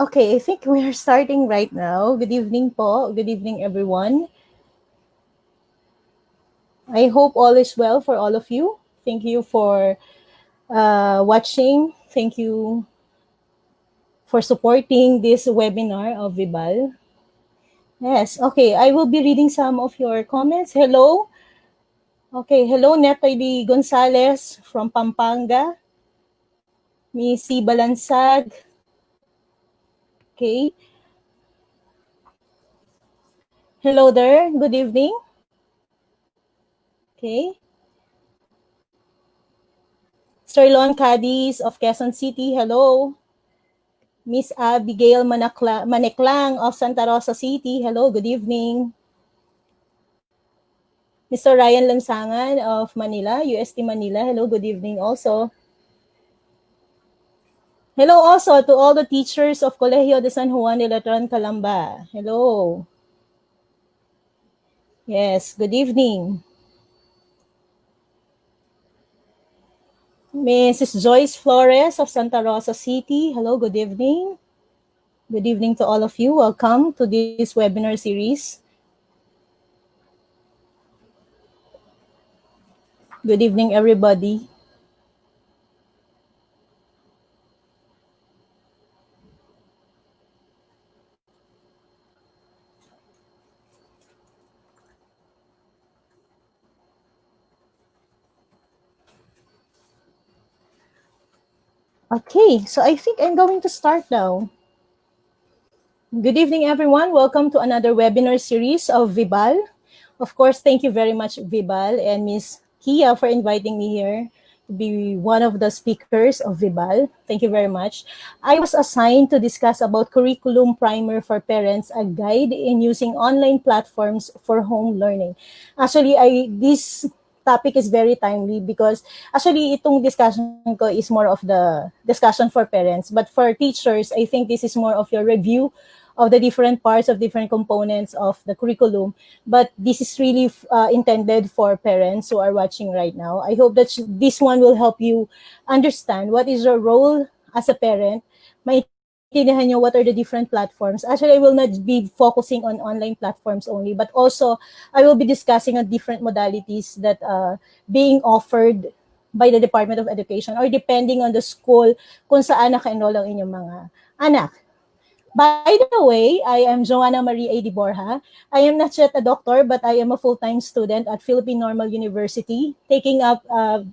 Okay, I think we're starting right now. Good evening po. Good evening, everyone. I hope all is well for all of you. Thank you for watching. Thank you for supporting this webinar of Vibal. Yes, okay. I will be reading some of your comments. Hello. Okay, hello, Natalie Gonzalez from Pampanga. Missy Balansag. Okay. Hello there. Good evening. Okay. Sirlon Cadiz of Quezon City. Hello. Miss Abigail Maneklang of Santa Rosa City. Hello, good evening. Mr. Ryan Lansangan of Manila, UST Manila. Hello, good evening also. Hello also to all the teachers of Colegio de San Juan de Latran, Calamba. Hello. Yes, good evening. Mrs. Joyce Flores of Santa Rosa City. Hello, good evening. Good evening to all of you. Welcome to this webinar series. Good evening, everybody. Okay, so I think I'm going to start now. Good evening, everyone. Welcome to another webinar series of Vibal. Of course, thank you very much, Vibal and Miss Kia, for inviting me here to be one of the speakers of Vibal. Thank you very much. I was assigned to discuss about Curriculum Primer for Parents, a guide in using online platforms for home learning. Actually, this topic is very timely because actually itong discussion ko is more of the discussion for parents. But for teachers, I think this is more of your review of the different parts of different components of the curriculum. But this is really intended for parents who are watching right now. I hope that this one will help you understand what is your role as a parent, maintindihan nyo what are the different platforms. Actually, I will not be focusing on online platforms only, but also I will be discussing on different modalities that being offered by the Department of Education or depending on the school kung saan naka-enroll ang inyong mga anak. By the way, I am Joanna Maria A. Borja. I am not yet a doctor, but I am a full-time student at Philippine Normal University, taking up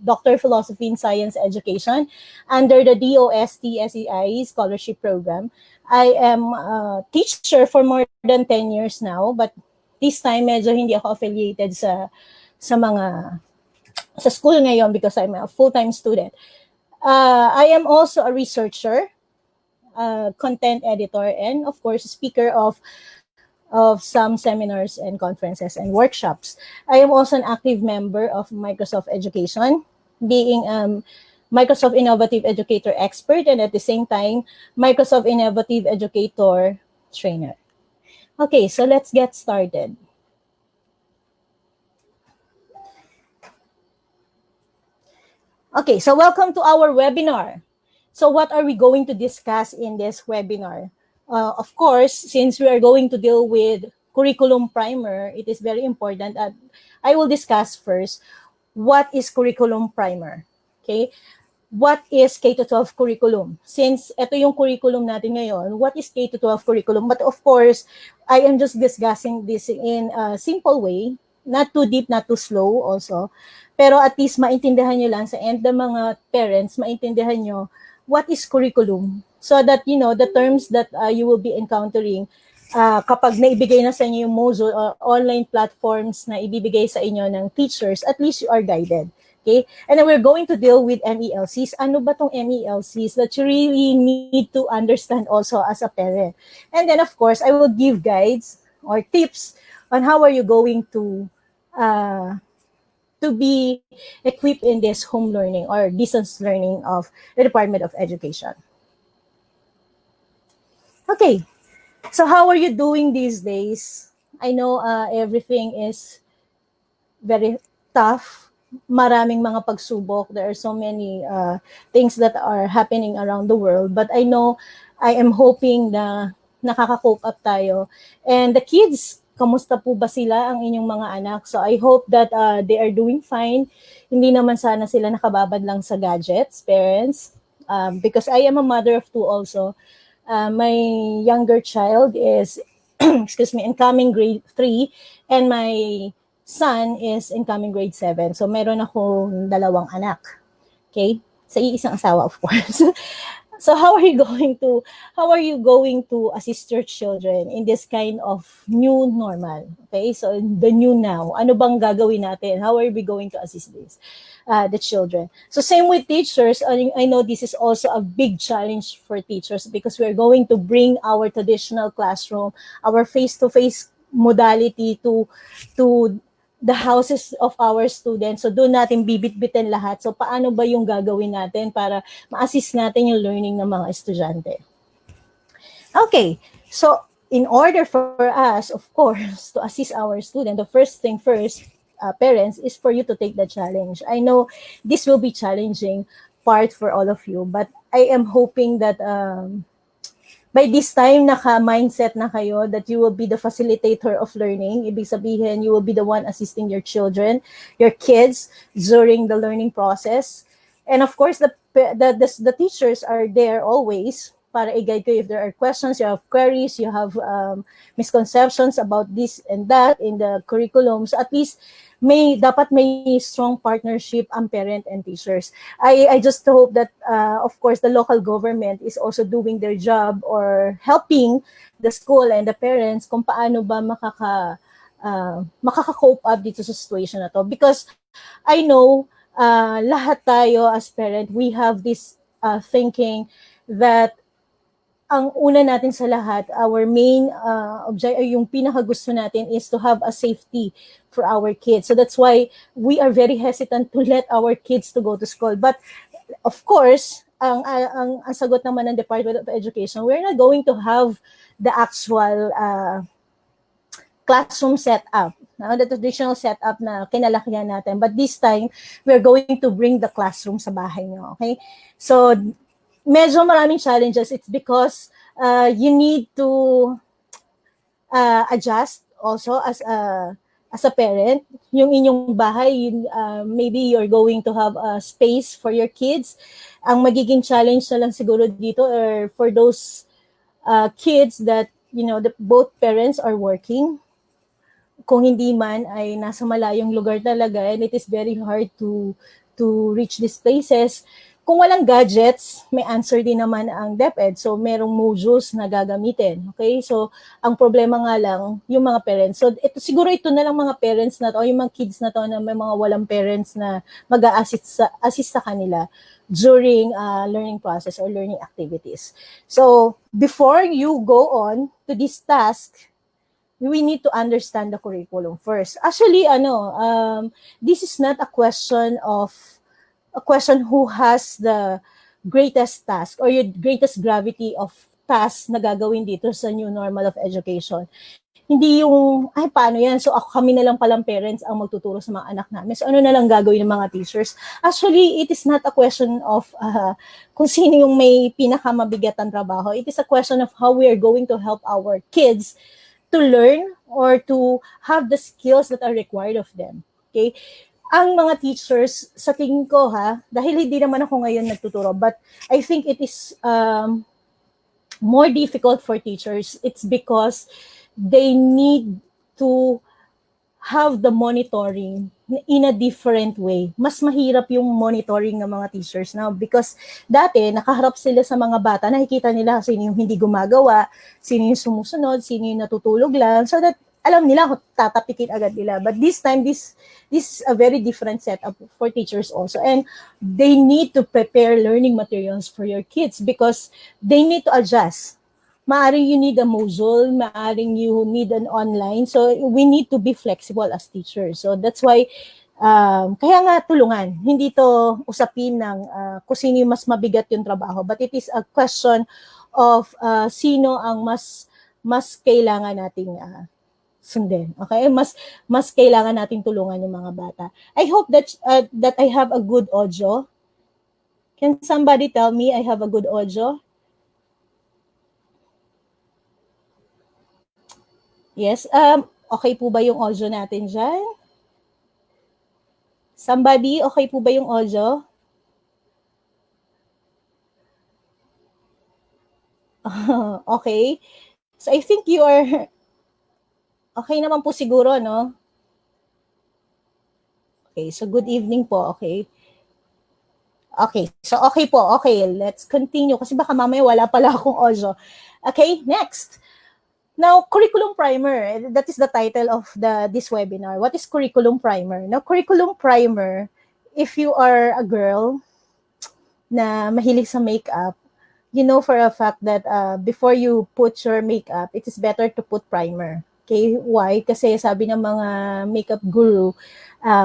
Doctor of Philosophy in Science Education under the DOST SEI Scholarship Program. I am a teacher for more than 10 years now, but this time medyo hindi ako affiliated sa school ngayon because I'm a full-time student. I am also a researcher, content editor, and of course, speaker of some seminars and conferences and workshops. I am also an active member of Microsoft Education, being Microsoft Innovative Educator Expert and at the same time, Microsoft Innovative Educator Trainer. Okay, so let's get started. Okay, so welcome to our webinar. So what are we going to discuss in this webinar? Of course, since we are going to deal with curriculum primer, it is very important that I will discuss first what is curriculum primer. Okay? What is K-12 curriculum? Since ito yung curriculum natin ngayon, what is K-12 curriculum? But of course, I am just discussing this in a simple way, not too deep, not too slow also. Pero at least maintindihan nyo lang sa end ng mga parents, maintindihan nyo what is curriculum. So that, you know, the terms that you will be encountering kapag naibigay na sa inyo yung module or online platforms na ibibigay sa inyo ng teachers, at least you are guided. Okay? And then we're going to deal with MELCs. Ano ba tong MELCs that you really need to understand also as a parent? And then, of course, I will give guides or tips on how are you going to be equipped in this home learning or distance learning of the Department of Education. Okay, so how are you doing these days? I know everything is very tough. Maraming mga pagsubok. There are so many things that are happening around the world. But I know I am hoping na nakaka-cope up tayo. And the kids, kamusta po ba sila ang inyong mga anak? So I hope that they are doing fine. Hindi naman sana sila nakababad lang sa gadgets, parents. Because I am a mother of two also. My younger child is, excuse me, incoming grade 3, and my son is incoming grade 7. So meron akong dalawang anak. Okay? Sa iisang asawa, of course. So how are you going to assist your children in this kind of new normal? Okay, so the new now, ano bang gagawin natin? How are we going to assist the children? So same with teachers. I know this is also a big challenge for teachers because we're going to bring our traditional classroom, our face-to-face modality to the houses of our students. So doon natin bibit-bitin lahat. So paano ba yung gagawin natin para ma-assist natin yung learning ng mga estudyante? Okay, so in order for us, of course, to assist our student, the first thing first, parents, is for you to take the challenge. I know this will be challenging part for all of you, but I am hoping that by this time, naka-mindset na kayo that you will be the facilitator of learning. Ibig sabihin, you will be the one assisting your children, your kids, during the learning process. And of course, the teachers are there always para i-guide kayo if there are questions, you have queries, you have misconceptions about this and that in the curriculum. So at least dapat may strong partnership ang parent and teachers. I just hope that of course the local government is also doing their job or helping the school and the parents kung paano ba makaka-cope up dito sa situation na to, because I know lahat tayo as parent, we have this thinking that ang una natin sa lahat, our main objective, yung pinakagusto natin is to have a safety for our kids. So that's why we are very hesitant to let our kids to go to school. But of course, ang sagot naman ng Department of Education, we're not going to have the actual classroom setup, the traditional setup na kinalakihan natin. But this time, we're going to bring the classroom sa bahay nyo. Okay? So medyo maraming challenges. It's because you need to adjust also as a parent. Yung inyong bahay, maybe you're going to have a space for your kids. Ang magiging challenge na lang siguro dito are for those kids that, both parents are working. Kung hindi man ay nasa malayong lugar talaga, and it is very hard to reach these places. Kung walang gadgets, may answer din naman ang DepEd. So, merong modules na gagamitin. Okay? So, ang problema nga lang, yung mga parents. So, siguro ito na lang mga parents na to, o yung mga kids na to na may mga walang parents na mag-a-assist sa kanila during learning process or learning activities. So, before you go on to this task, we need to understand the curriculum first. Actually, this is not a question who has the greatest task or yung greatest gravity of task na gagawin dito sa new normal of education. Hindi yung, paano yan? So, kami na lang palang parents ang magtuturo sa mga anak namin. So, ano na lang gagawin ng mga teachers? Actually, it is not a question of kung sino yung may pinakamabigat ang trabaho. It is a question of how we are going to help our kids to learn or to have the skills that are required of them. Okay? Ang mga teachers, sa tingin ko dahil hindi naman ako ngayon nagtuturo, but I think it is more difficult for teachers. It's because they need to have the monitoring in a different way. Mas mahirap yung monitoring ng mga teachers now because dati nakaharap sila sa mga bata, nakikita nila sino yung hindi gumagawa, sino yung sumusunod, sino yung natutulog lang, so that alam nila kung tatapikin agad nila. But this time, this is a very different setup for teachers also. And they need to prepare learning materials for your kids because they need to adjust. Maaring you need a module, maaring you need an online. So we need to be flexible as teachers. So that's why, kaya nga tulungan. Hindi to usapin ng kung sino yung mas mabigat yung trabaho. But it is a question of sino ang mas kailangan nating sundin. Okay? Mas kailangan nating tulungan yung mga bata. I hope that I have a good audio. Can somebody tell me I have a good audio? Yes, okay po ba yung audio natin dyan? Somebody, okay po ba yung audio? Okay. So I think you are okay naman po siguro, no? Okay, so good evening po, okay. Okay, so okay po, okay, let's continue kasi baka mamaya wala pala akong audio. Okay, next. Now, curriculum primer, that is the title of this webinar. What is curriculum primer? Now, curriculum primer, if you are a girl na mahilig sa makeup, you know for a fact that before you put your makeup, it is better to put primer. Okay, why? Kasi sabi ng mga makeup guru,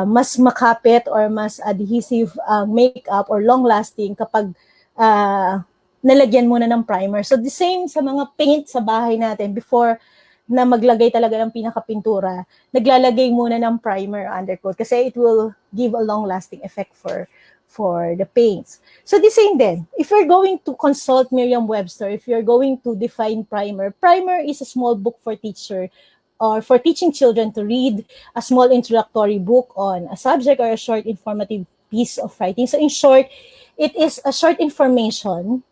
mas makapit or mas adhesive makeup or long-lasting kapag uh, nalagyan mo na ng primer. So the same sa mga paint sa bahay natin before na maglagay talaga ng pinakapintura, naglalagay muna ng primer undercoat kasi it will give a long-lasting effect for the paints. So the same then, if you're going to consult Merriam-Webster, if you're going to define primer, primer is a small book for teacher or for teaching children to read, a small introductory book on a subject or a short informative piece of writing. So in short, it is a short information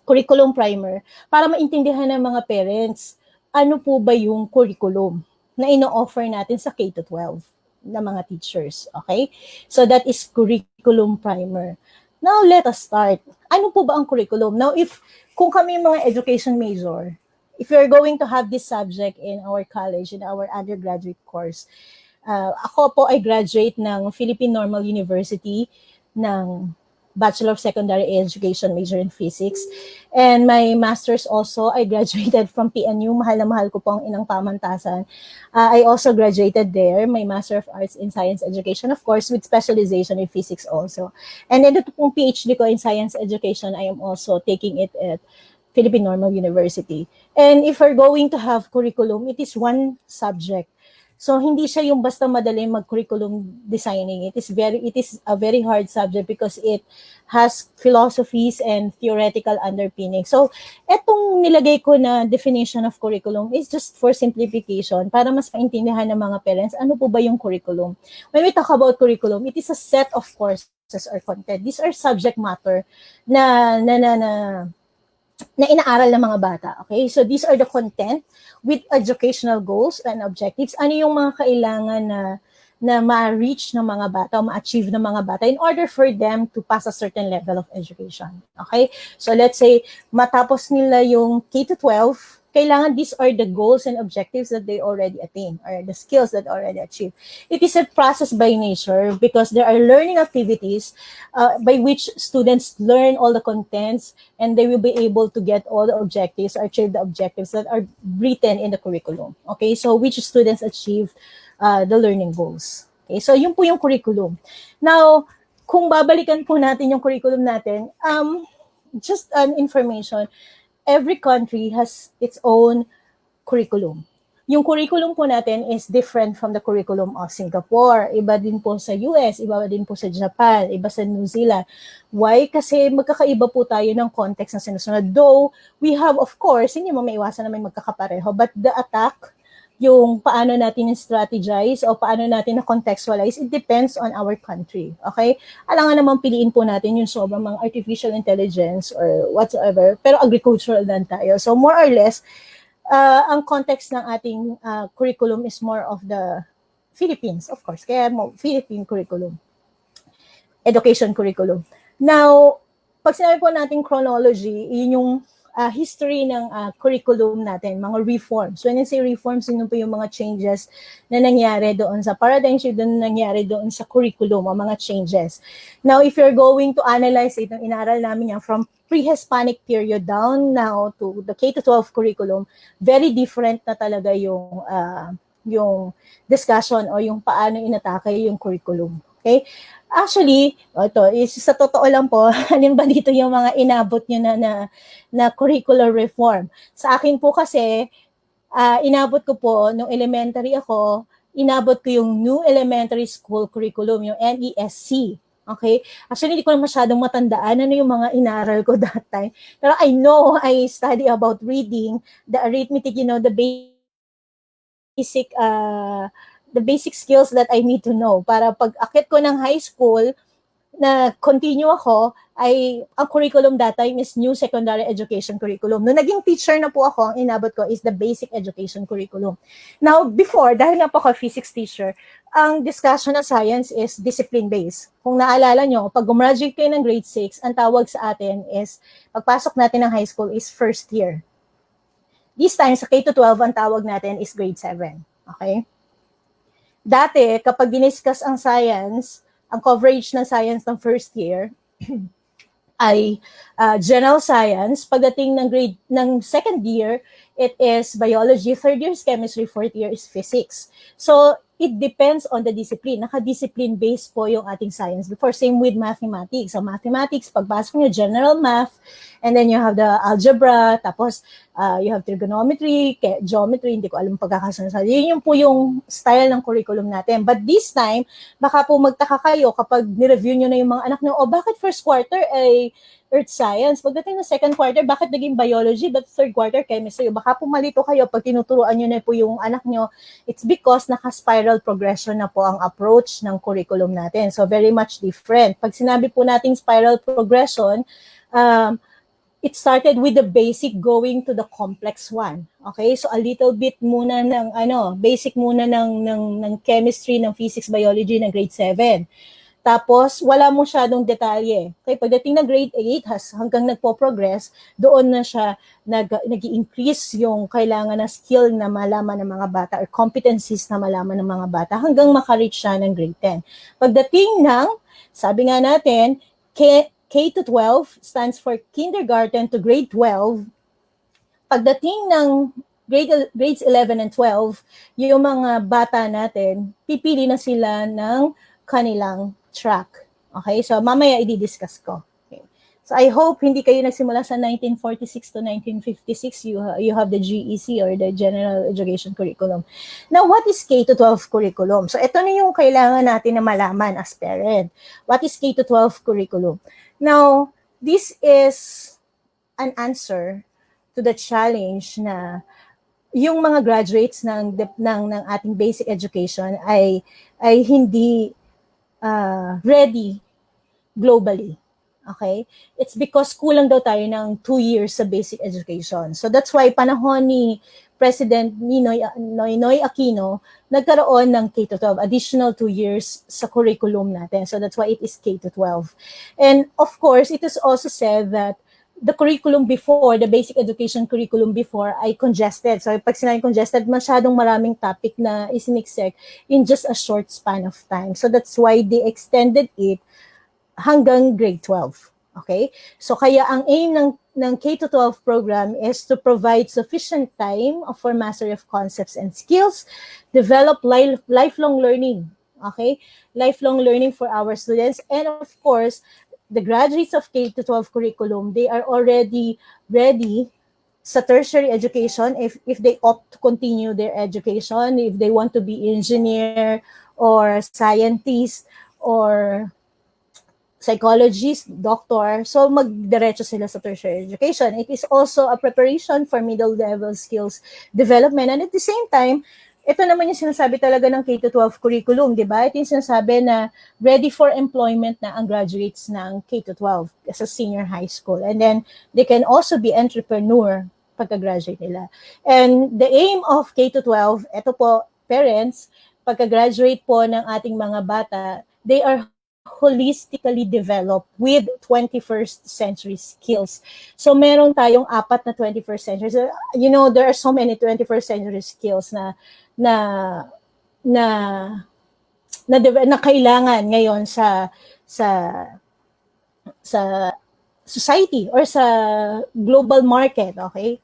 curriculum primer para maintindihan ng mga parents ano po ba yung curriculum na ino-offer natin sa K to 12 na mga teachers. Okay? So that is curriculum primer. Now, let us start. Ano po ba ang curriculum? Now, kung kami mga education major, if you're going to have this subject in our college, in our undergraduate course, ako po ay graduate ng Philippine Normal University ng Bachelor of Secondary Education, major in Physics. And my master's also, I graduated from PNU. Mahal na mahal ko po ang inang pamantasan. I also graduated there, my Master of Arts in Science Education, of course, with specialization in Physics also. And then ito pong PhD ko in Science Education, I am also taking it at Philippine Normal University. And if we're going to have curriculum, it is one subject. So hindi siya yung basta madali mag-curriculum designing. It is a very hard subject because it has philosophies and theoretical underpinning. So etong nilagay ko na definition of curriculum is just for simplification para mas maintindihan ng mga parents ano po ba yung curriculum. When we talk about curriculum, it is a set of courses or content. These are subject matter na inaaral ng mga bata. Okay? So these are the content with educational goals and objectives. Ano yung mga kailangan na ma-reach ng mga bata o ma-achieve ng mga bata in order for them to pass a certain level of education. Okay? So let's say matapos nila yung K to 12, kailangan these are the goals and objectives that they already attain or the skills that already achieved. It is a process by nature because there are learning activities by which students learn all the contents and they will be able to get all the objectives or achieve the objectives that are written in the curriculum. Okay, so which students achieve the learning goals. Okay, so yun po yung curriculum. Now, kung babalikan po natin yung curriculum natin, just an information, every country has its own curriculum. Yung curriculum po natin is different from the curriculum of Singapore. Iba din po sa US, iba din po sa Japan, iba sa New Zealand. Why? Kasi magkakaiba po tayo ng context na sinusunod. Though, we have, of course, hindi mo maiwasan na may magkakapareho, but the attack, yung paano natin strategize o paano natin na-contextualize, it depends on our country. Okay? Alangan naman piliin po natin yung sobrang mga artificial intelligence or whatsoever, pero agricultural lang tayo. So more or less, ang context ng ating curriculum is more of the Philippines, of course. Kaya Philippine curriculum, education curriculum. Now, pag sinabi po natin chronology, yun yung history ng curriculum natin, mga reforms. When I say reforms, yun po yung mga changes na nangyari doon sa paradigm shift, na nangyari doon sa curriculum, o mga changes. Now, if you're going to analyze it, yung inaral namin yan from pre-Hispanic period down now to the K-12 curriculum, very different na talaga yung discussion o yung paano inatake yung curriculum. Okay? Actually, ito, sa totoo lang po, alin ba dito yung mga inabot nyo na curricular reform? Sa akin po kasi, inabot ko po, nung elementary ako, inabot ko yung New Elementary School Curriculum, yung NESC. Okay? Actually, hindi ko na masyadong matandaan ano yung mga inaral ko that time. Pero I know I study about reading, the arithmetic, the basic the basic skills that I need to know para pag akit ko ng high school na continue ako ay ang curriculum that time is new secondary education curriculum. Nung naging teacher na po ako, ang inabot ko is the basic education curriculum. Now, before, dahil nga po ako physics teacher, ang discussion ng science is discipline-based. Kung naalala nyo, pag gumraduate kayo ng grade 6, ang tawag sa atin is, pagpasok natin ng high school is first year. This time, sa K-12, ang tawag natin is grade 7. Okay? Dati, kapag diniscuss ang science, ang coverage ng science ng first year ay general science. Pagdating ng second year, it is biology. Third year is chemistry. Fourth year is physics. So, it depends on the discipline. Naka-discipline-based po yung ating science. Before, same with mathematics. So, mathematics, pagbasok nyo, general math, and then you have the algebra, tapos you have trigonometry, geometry, hindi ko alam pagkakasunod. Yun yung po yung style ng curriculum natin. But this time, baka po magtaka kayo kapag nireview nyo na yung mga anak nyo, bakit first quarter ay earth science? Pagdating ng second quarter, bakit naging biology? But third quarter, chemistry? Baka po malito kayo pag tinuturuan nyo na po yung anak nyo. It's because naka-spiral progression na po ang approach ng curriculum natin. So, very much different. Pag sinabi po nating spiral progression, it started with the basic going to the complex one. Okay? So, a little bit muna ng, basic muna ng chemistry, ng physics, biology ng grade 7. Tapos, wala mo masyadong detalye. Okay? Pagdating ng grade 8, hanggang nagpo-progress, doon na siya nag-increase yung kailangan na skill na malaman ng mga bata or competencies na malaman ng mga bata hanggang makareach siya ng grade 10. Pagdating ng, sabi nga natin, K-12 stands for kindergarten to grade 12. Pagdating ng grades 11 and 12, yung mga bata natin, pipili na sila ng kanilang track. Okay? So, mamaya i-discuss ko. Okay. So, I hope hindi kayo nagsimula sa 1946 to 1956. You have the GEC or the General Education Curriculum. Now, what is K-12 curriculum? So, ito na yung kailangan natin na malaman as parent. What is K-12 curriculum? Now, this is an answer to the challenge na yung mga graduates ng ating basic education ay hindi ready globally. Okay? It's because kulang daw tayo ng 2 years sa basic education. So that's why panahon ni President Noynoy Aquino, nagkaroon ng K-12, additional 2 years sa curriculum natin. So that's why it is K-12. And of course, it is also said that the curriculum before, the basic education curriculum before ay congested. So pag sinabing congested, masyadong maraming topic na isiniksek in just a short span of time. So that's why they extended it hanggang grade 12. Okay? So kaya ang aim ng K-12 program is to provide sufficient time for mastery of concepts and skills, develop lifelong learning. Okay? Lifelong learning for our students. And of course, the graduates of K-12 curriculum, they are already ready sa tertiary education if they opt to continue their education, if they want to be engineer or scientist or psychologist, doctor, so magdiretso sila sa tertiary education. It is also a preparation for middle level skills development. And at the same time, ito naman yung sinasabi talaga ng K-12 curriculum, di ba? Ito yung sinasabi na ready for employment na ang graduates ng K-12 sa senior high school. And then, they can also be entrepreneur pagka-graduate nila. And the aim of K-12, ito po, parents, pagka-graduate po ng ating mga bata, they are holistically developed with 21st century skills. So meron tayong 4 na 21st century. So, you know, there are so many 21st century skills na kailangan ngayon sa society or sa global market, okay?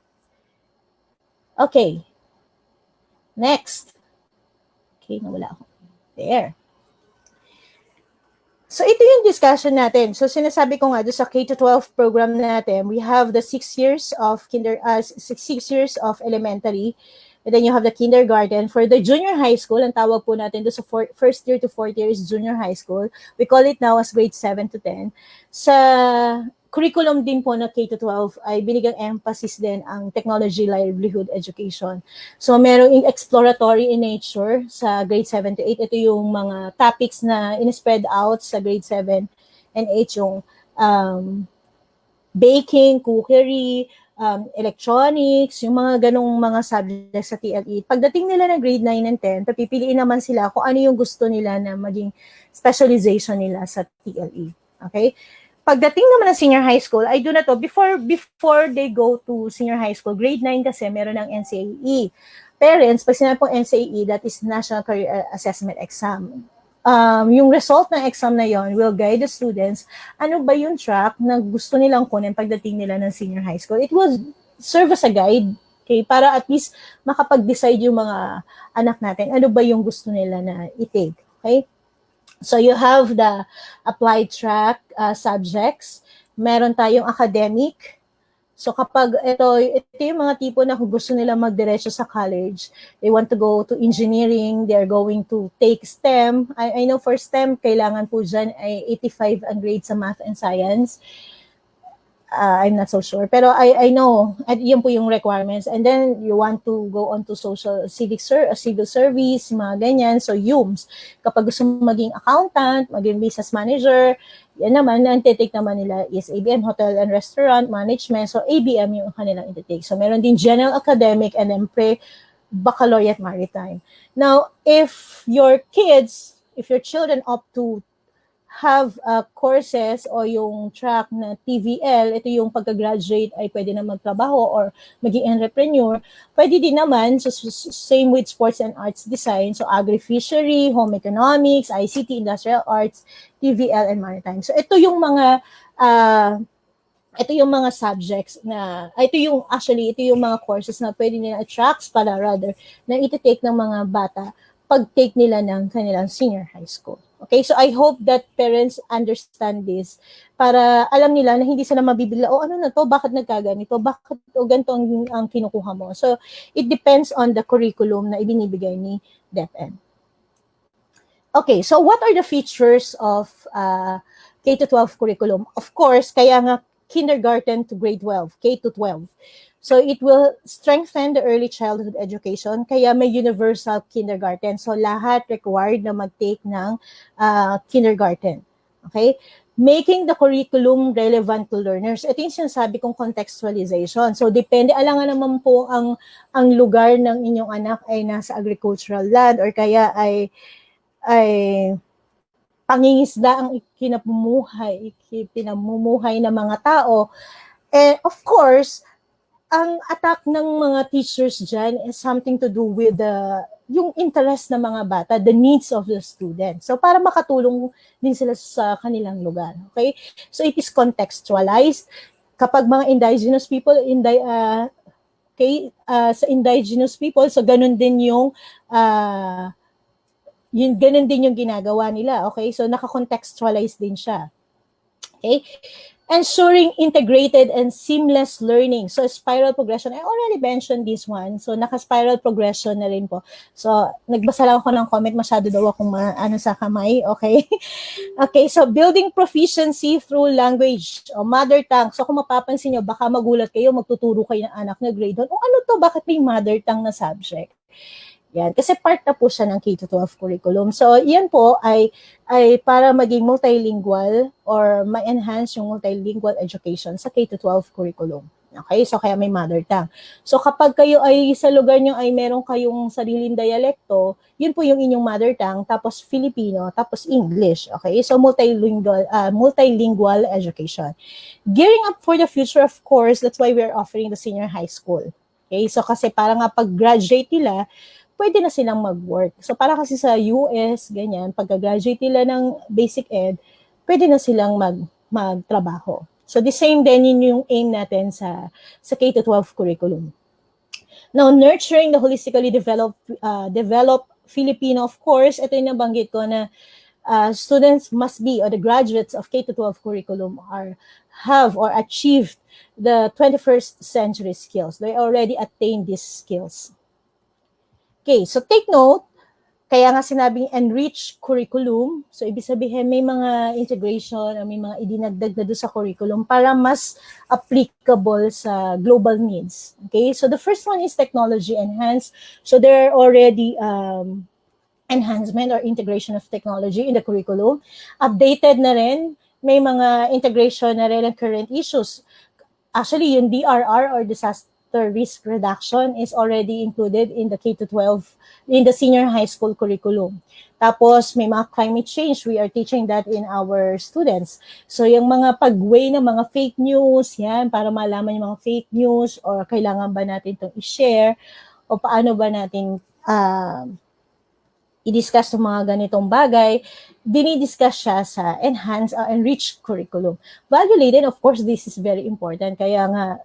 Okay. Next. Okay, nawala ako. There. So ito yung discussion natin. So sinasabi ko nga doon sa K-12 program natin, we have the 6 years of 6 years of elementary, and then you have the kindergarten. For the junior high school, ang tawag po natin doon sa first year to fourth year is junior high school. We call it now as grade 7 to 10. Sa curriculum din po na K-12 ay binigang emphasis din ang technology livelihood education. So merong exploratory in nature sa grade 7 to 8. Ito yung mga topics na in-spread out sa grade 7 and 8, yung baking, cookery, electronics, yung mga ganong mga subjects sa TLE. Pagdating nila ng grade 9 and 10, papipiliin naman sila kung ano yung gusto nila na maging specialization nila sa TLE. Okay? Pagdating naman ng senior high school, I do na to, before they go to senior high school, grade 9 kasi meron ng NCAE. Parents, pag sinabi pong NCAE, that is National Career Assessment Exam. Yung result ng exam na yon will guide the students ano ba yung track na gusto nilang kunin pagdating nila ng senior high school. It will serve as a guide, okay, para at least makapag-decide yung mga anak natin ano ba yung gusto nila na i-take. Okay? So you have the applied track subjects. Meron tayong academic. So kapag ito yung mga tipo na kung gusto nila magdiretso sa college, they want to go to engineering, they're going to take STEM. I know for STEM, kailangan po dyan ay 85 ang grade sa math and science. I'm not so sure. Pero I know, at yun po yung requirements. And then, you want to go on to civil service, mga ganyan. So, UMS. Kapag gusto maging accountant, maging business manager, yan naman, ang take naman nila is ABM, Hotel and Restaurant Management. So, ABM yung kanilang intake. So, meron din General Academic and then Pre-Baccalaureate Maritime. Now, if your children opt to have courses o yung track na TVL, ito yung pagka-graduate ay pwede na magtrabaho or maging entrepreneur, pwede din naman, so same with sports and arts design, so agri-fishery, home economics, ICT, industrial arts, TVL, and maritime. So ito yung mga subjects na, ito yung mga courses na pwede nila tracks para rather na iti-take ng mga bata pag-take nila ng kanilang senior high school. Okay, so I hope that parents understand this para alam nila na hindi sila mabibigla, ano na to, bakit nagkaganito, bakit ganito ang kinukuha mo. So, it depends on the curriculum na ibinibigay ni DepEd. Okay, so what are the features of K-12 curriculum? Of course, kaya nga kindergarten to grade 12, K-12. So it will strengthen the early childhood education, kaya may universal kindergarten. So lahat required na mag-take ng kindergarten. Okay? Making the curriculum relevant to learners. Ito yung sinasabi kong contextualization. So depende, alangan naman po ang lugar ng inyong anak ay nasa agricultural land or kaya ay pangingisda ang pinamumuhay ng mga tao. And of course, ang attack ng mga teachers dyan is something to do with yung interest ng mga bata, the needs of the student. So, para makatulong din sila sa kanilang lugar. Okay? So, it is contextualized. Kapag mga indigenous people, sa indigenous people, so ganun din yung ginagawa nila. Okay? So, naka-contextualize din siya. Okay? Ensuring integrated and seamless learning. So, spiral progression. I already mentioned this one. So, naka-spiral progression na rin po. So, nagbasa lang ako ng comment. Masyado daw akong sa kamay. Okay? Okay, so building proficiency through language o mother tongue. So, kung mapapansin nyo, baka magulat kayo, magtuturo kayo ng anak na grade 1. Ano to? Bakit may mother tongue na subject? Yan, kasi part na po siya ng K-12 curriculum. So, yan po ay para maging multilingual or ma-enhance yung multilingual education sa K-12 curriculum. Okay? So, kaya may mother tongue. So, kapag kayo ay sa lugar nyo ay meron kayong sariling dialekto, yun po yung inyong mother tongue, tapos Filipino, tapos English. Okay? So, multilingual education. Gearing up for the future, of course, that's why we're offering the senior high school. Okay? So, kasi para nga pag-graduate nila, pwede na silang mag-work. So, para kasi sa US, ganyan, pagka-graduate nila ng basic ed, pwede na silang magtrabaho. So, the same din yun yung aim natin sa K-12 curriculum. Now, nurturing the holistically developed Filipino, of course, ito yung nabanggit ko na students must be, or the graduates of K-12 curriculum have or achieved the 21st century skills. They already attained these skills. Okay, so take note, Kaya nga sinabing enrich curriculum, so ibig sabihin may mga integration o may mga idinagdag na doon sa curriculum para mas applicable sa global needs. Okay, so the first one is technology enhanced. So there are already enhancement or integration of technology in the curriculum. Updated na rin, may mga integration na rin ng current issues. Actually, yung DRR or disaster risk reduction is already included in the K-12, in the senior high school curriculum. Tapos, may mga climate change. We are teaching that in our students. So, yung mga pag-weigh ng mga fake news, yan, para malaman yung mga fake news or kailangan ba natin itong i-share o paano ba natin i-discuss yung mga ganitong bagay, dinidiscuss siya sa enriched curriculum. Value-laden, of course, this is very important. Kaya nga,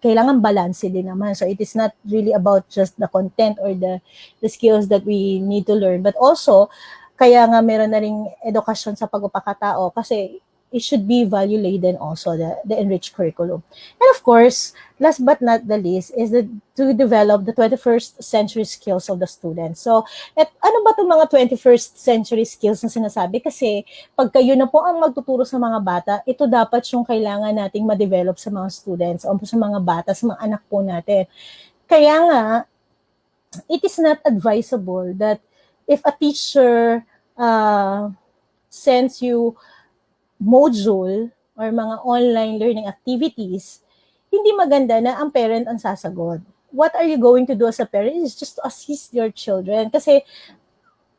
kailangan balance din naman. So it is not really about just the content or the skills that we need to learn, but also, kaya nga meron na ring edukasyon sa pagpapakatao kasi it should be value-laden also, the enriched curriculum. And of course, last but not the least, is to develop the 21st century skills of the students. So, ano ba itong mga 21st century skills na sinasabi? Kasi, pag kayo na po ang magtuturo sa mga bata, ito dapat yung kailangan nating ma-develop sa mga students o sa mga bata, sa mga anak po natin. Kaya nga, it is not advisable that if a teacher sends you module or mga online learning activities, hindi maganda na ang parent ang sasagot. What are you going to do as a parent is just to assist your children. Kasi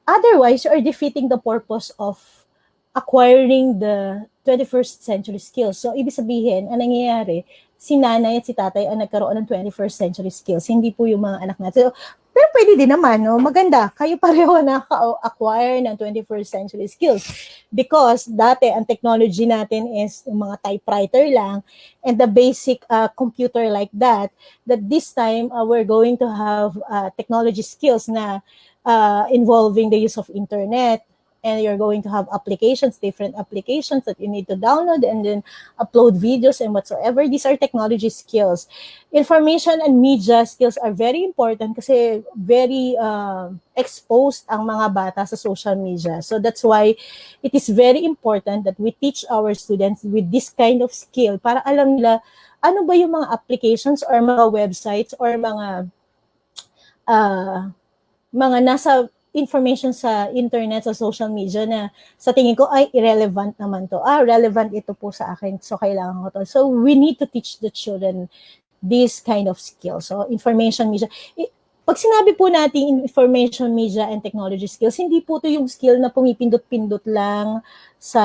otherwise, you are defeating the purpose of acquiring the 21st century skills. So, ibig sabihin, ang nangyayari, si nanay at si tatay ang nagkaroon ng 21st century skills. Hindi po yung mga anak natin. So, pero pwede din naman, no? Maganda. Kayo pareho na-acquire ng 21st century skills. Because dati, ang technology natin is yung mga typewriter lang and the basic computer like that this time, we're going to have technology skills na involving the use of internet, and you're going to have applications, different applications that you need to download and then upload videos and whatsoever. These are technology skills. Information and media skills are very important kasi very exposed ang mga bata sa social media. So that's why it is very important that we teach our students with this kind of skill para alam nila ano ba yung mga applications or mga websites or mga nasa information sa internet, sa social media na sa tingin ko ay irrelevant naman to. Relevant ito po sa akin, so kailangan ko to. So we need to teach the children this kind of skills. So information media. Pag sinabi po natin information media and technology skills, hindi po to yung skill na pumipindot-pindot lang sa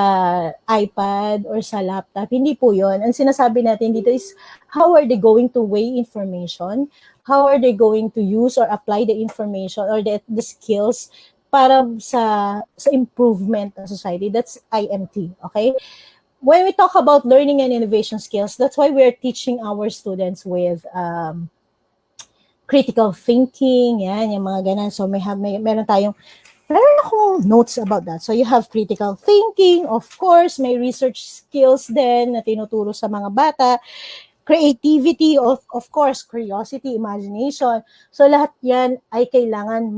iPad or sa laptop. Hindi po yon. Ang sinasabi natin dito is how are they going to weigh information? How are they going to use or apply the information or the skills para sa improvement ng society? That's IMT, okay? When we talk about learning and innovation skills, that's why we're teaching our students with critical thinking, yan, yung mga ganun. So meron akong notes about that. So you have critical thinking, of course, may research skills din na tinuturo sa mga bata. Creativity, of course, curiosity, imagination. So lahat yan ay kailangan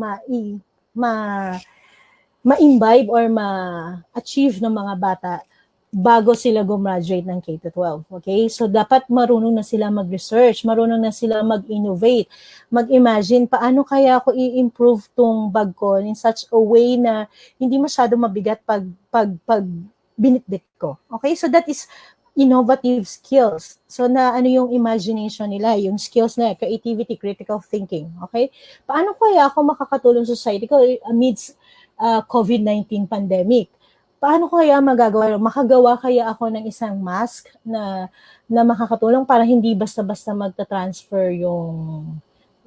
ma-imbibe or ma-achieve ng mga bata bago sila gumraduate ng K-12. Okay? So dapat marunong na sila mag-research, marunong na sila mag-innovate, mag-imagine paano kaya ako i-improve tong bag ko in such a way na hindi masyado mabigat pag binitbit ko. Okay? So that is innovative skills. So na ano yung imagination nila, yung skills na creativity, critical thinking. Okay? Paano kaya ako makakatulong sa society ko amidst COVID-19 pandemic? Paano kaya makagawa kaya ako ng isang mask na makakatulong para hindi basta-basta magta-transfer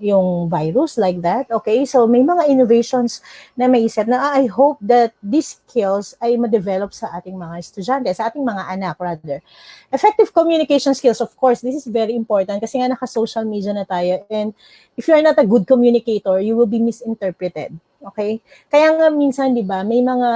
yung virus like that. Okay? So may mga innovations na may isip na I hope that these skills ay ma-develop sa ating mga estudyante, sa ating mga anak rather. Effective communication skills, of course, this is very important kasi nga naka-social media na tayo, and if you're not a good communicator, you will be misinterpreted. Okay? Kaya nga minsan, di ba, may mga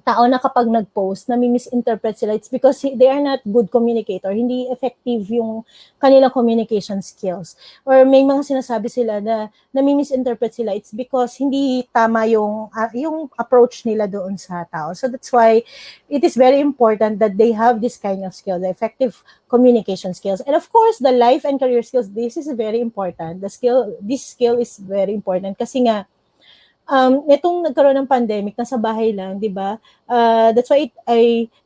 tao na kapag nag-post, nami-misinterpret sila, it's because they are not good communicator, hindi effective yung kanilang communication skills. Or may mga sinasabi sila na nami-misinterpret sila, it's because hindi tama yung approach nila doon sa tao. So that's why it is very important that they have this kind of skill, the effective communication skills. And of course, the life and career skills, this is very important. This skill is very important kasi nga, itong nagkaroon ng pandemic, nasa bahay lang, di ba? That's why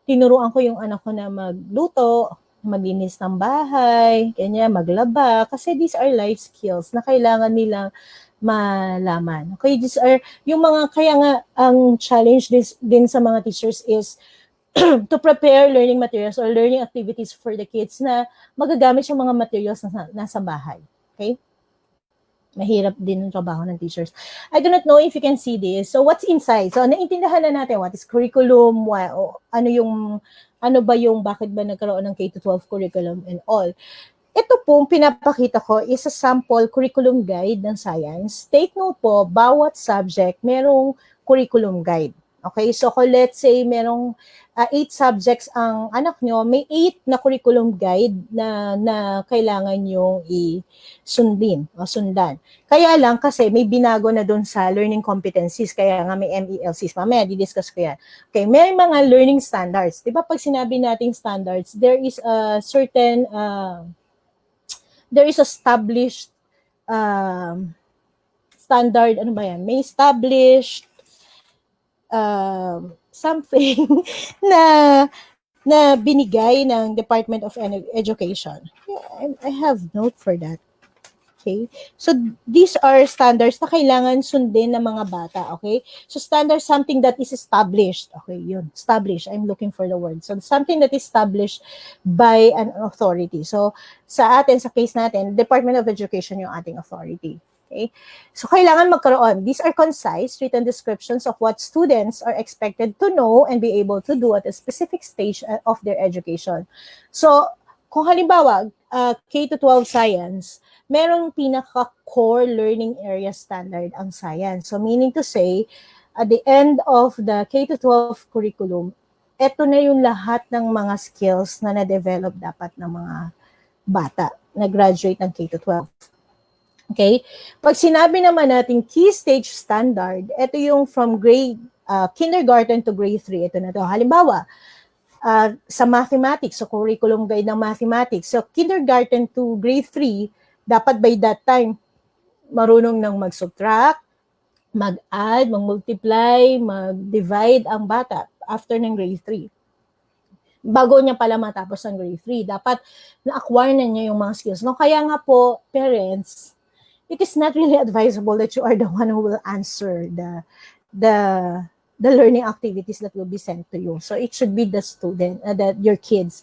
tinuruan ko yung anak ko na magluto, maglinis ng bahay, kanya maglaba, kasi these are life skills na kailangan nilang malaman. Okay, these are yung mga, kaya nga ang challenge din sa mga teachers is to prepare learning materials or learning activities for the kids na magagamit yung mga materials na nasa bahay. Okay? Mahirap din yung trabaho ng teachers. I do not know if you can see this. So what's inside? So naintindihan na natin what is curriculum, ano ba yung bakit ba nagkaroon ng K-12 curriculum and all. Ito pong pinapakita ko is a sample curriculum guide ng science. Take note po, bawat subject merong curriculum guide. Okay, so let's say merong 8 subjects ang anak nyo, may 8 na curriculum guide na kailangan yung sundan. Kaya lang kasi may binago na doon sa learning competencies, kaya nga may MELCs. Mamaya, didiscuss ko yan. Okay, may mga learning standards. Diba pag sinabi nating standards, there is a certain, there is established standard, ano ba yan? May established something na binigay ng Department of Education. I have note for that. Okay? So these are standards na kailangan sundin ng mga bata, okay? So standard, something that is established. Okay, yun. Established. I'm looking for the word. So something that is established by an authority. So sa case natin, Department of Education yung ating authority. Okay? So, kailangan magkaroon. These are concise, written descriptions of what students are expected to know and be able to do at a specific stage of their education. So, kung halimbawa, K-12 science, merong pinaka-core learning area standard ang science. So, meaning to say, at the end of the K-12 curriculum, eto na yung lahat ng mga skills na na-develop dapat ng mga bata na graduate ng K-12. Okay? Pag sinabi naman natin key stage standard, ito yung from grade kindergarten to grade 3. Ito na to. Halimbawa, sa mathematics, so curriculum guide ng mathematics. So kindergarten to grade 3, dapat by that time, marunong nang mag-subtract, mag-add, mag-multiply, mag-divide ang bata after ng grade 3. Bago niya pala matapos ang grade 3, dapat na-acquire na niya yung mga skills. No? Kaya nga po, parents, it is not really advisable that you are the one who will answer the learning activities that will be sent to you. So it should be the student, your kids.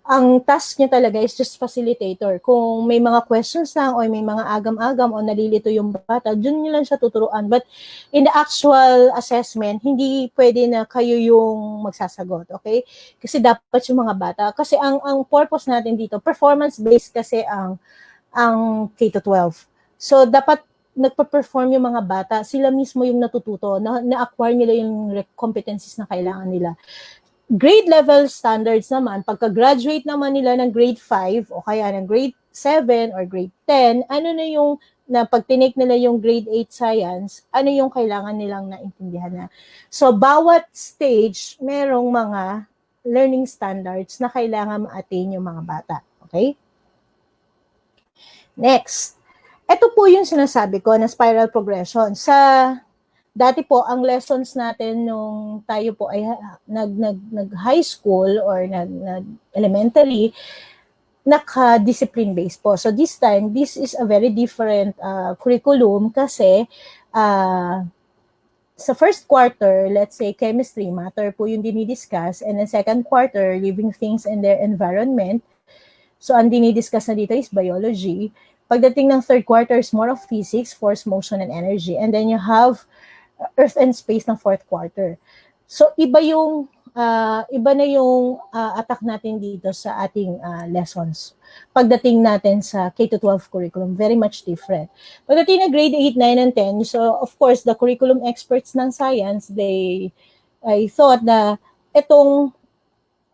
Ang task niya talaga is just facilitator. Kung may mga questions lang o may mga agam-agam o nalilito yung bata, dun nyo lang siya tuturuan. But in the actual assessment, hindi pwede na kayo yung magsasagot, okay? Kasi dapat yung mga bata. Kasi ang purpose natin dito, performance-based kasi ang K-12. So, dapat nagpa-perform yung mga bata, sila mismo yung natututo, na-acquire nila yung competencies na kailangan nila. Grade level standards naman, pagka-graduate naman nila ng grade 5 o kaya ng grade 7 or grade 10, ano na yung, na pag tinake nila yung grade 8 science, ano yung kailangan nilang naintindihan na. So, bawat stage, merong mga learning standards na kailangan ma-attain yung mga bata. Okay? Next. Ito po yung sinasabi ko na spiral progression. Dati po, ang lessons natin nung tayo po ay nag-high school or nag-elementary, naka-discipline based po. So this time, this is a very different curriculum kasi sa first quarter, let's say chemistry, matter po yung dinidiscuss, and then second quarter, living things and their environment. So ang dinidiscuss na dito is biology. Pagdating ng third quarter is more of physics, force, motion, and energy. And then you have earth and space ng fourth quarter. So iba na yung attack natin dito sa ating lessons. Pagdating natin sa K-12 curriculum, very much different. Pagdating na grade 8, 9, and 10, so of course, the curriculum experts ng science, they I thought na itong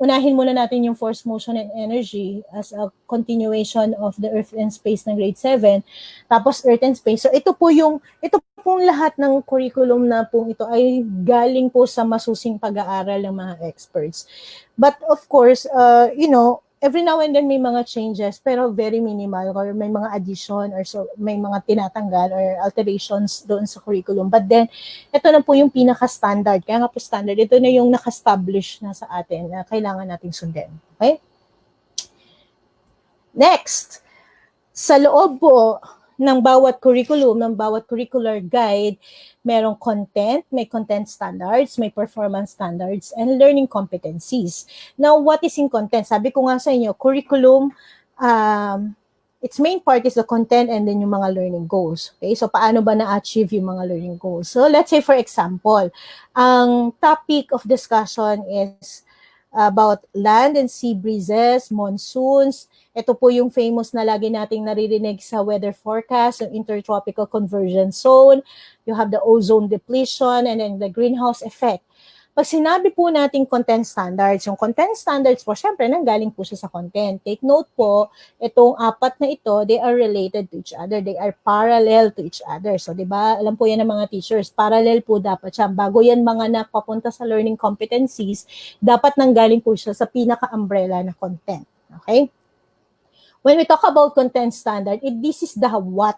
unahin muna natin yung force, motion, and energy as a continuation of the Earth and Space ng grade 7. Tapos Earth and Space. So ito pong lahat ng curriculum na po ito ay galing po sa masusing pag-aaral ng mga experts. But of course, every now and then may mga changes pero very minimal, or may mga addition, or so may mga tinatanggal or alterations doon sa curriculum. But then ito na po yung pinaka-standard. Kaya nga po standard, ito na yung naka-establish na sa atin na kailangan nating sundin. Okay? Next, sa loob po ng bawat curriculum, ng bawat curricular guide, merong content, may content standards, may performance standards, and learning competencies. Now, what is in content? Sabi ko nga sa inyo, curriculum, its main part is the content and then yung mga learning goals. Okay? So, paano ba na-achieve yung mga learning goals? So, let's say for example, ang topic of discussion is about land and sea breezes, monsoons. Ito po yung famous na lagi nating naririnig sa weather forecast, yung intertropical convergence zone. You have the ozone depletion and then the greenhouse effect. Pag sinabi po nating content standards, yung content standards po, syempre, nanggaling po siya sa content. Take note po, itong apat na ito, they are related to each other. They are parallel to each other. So, di ba, alam po yan ng mga teachers, parallel po dapat siya. Bago yan mga napapunta sa learning competencies, dapat nanggaling po siya sa pinaka-umbrella na content. Okay? When we talk about content standard, this is the what.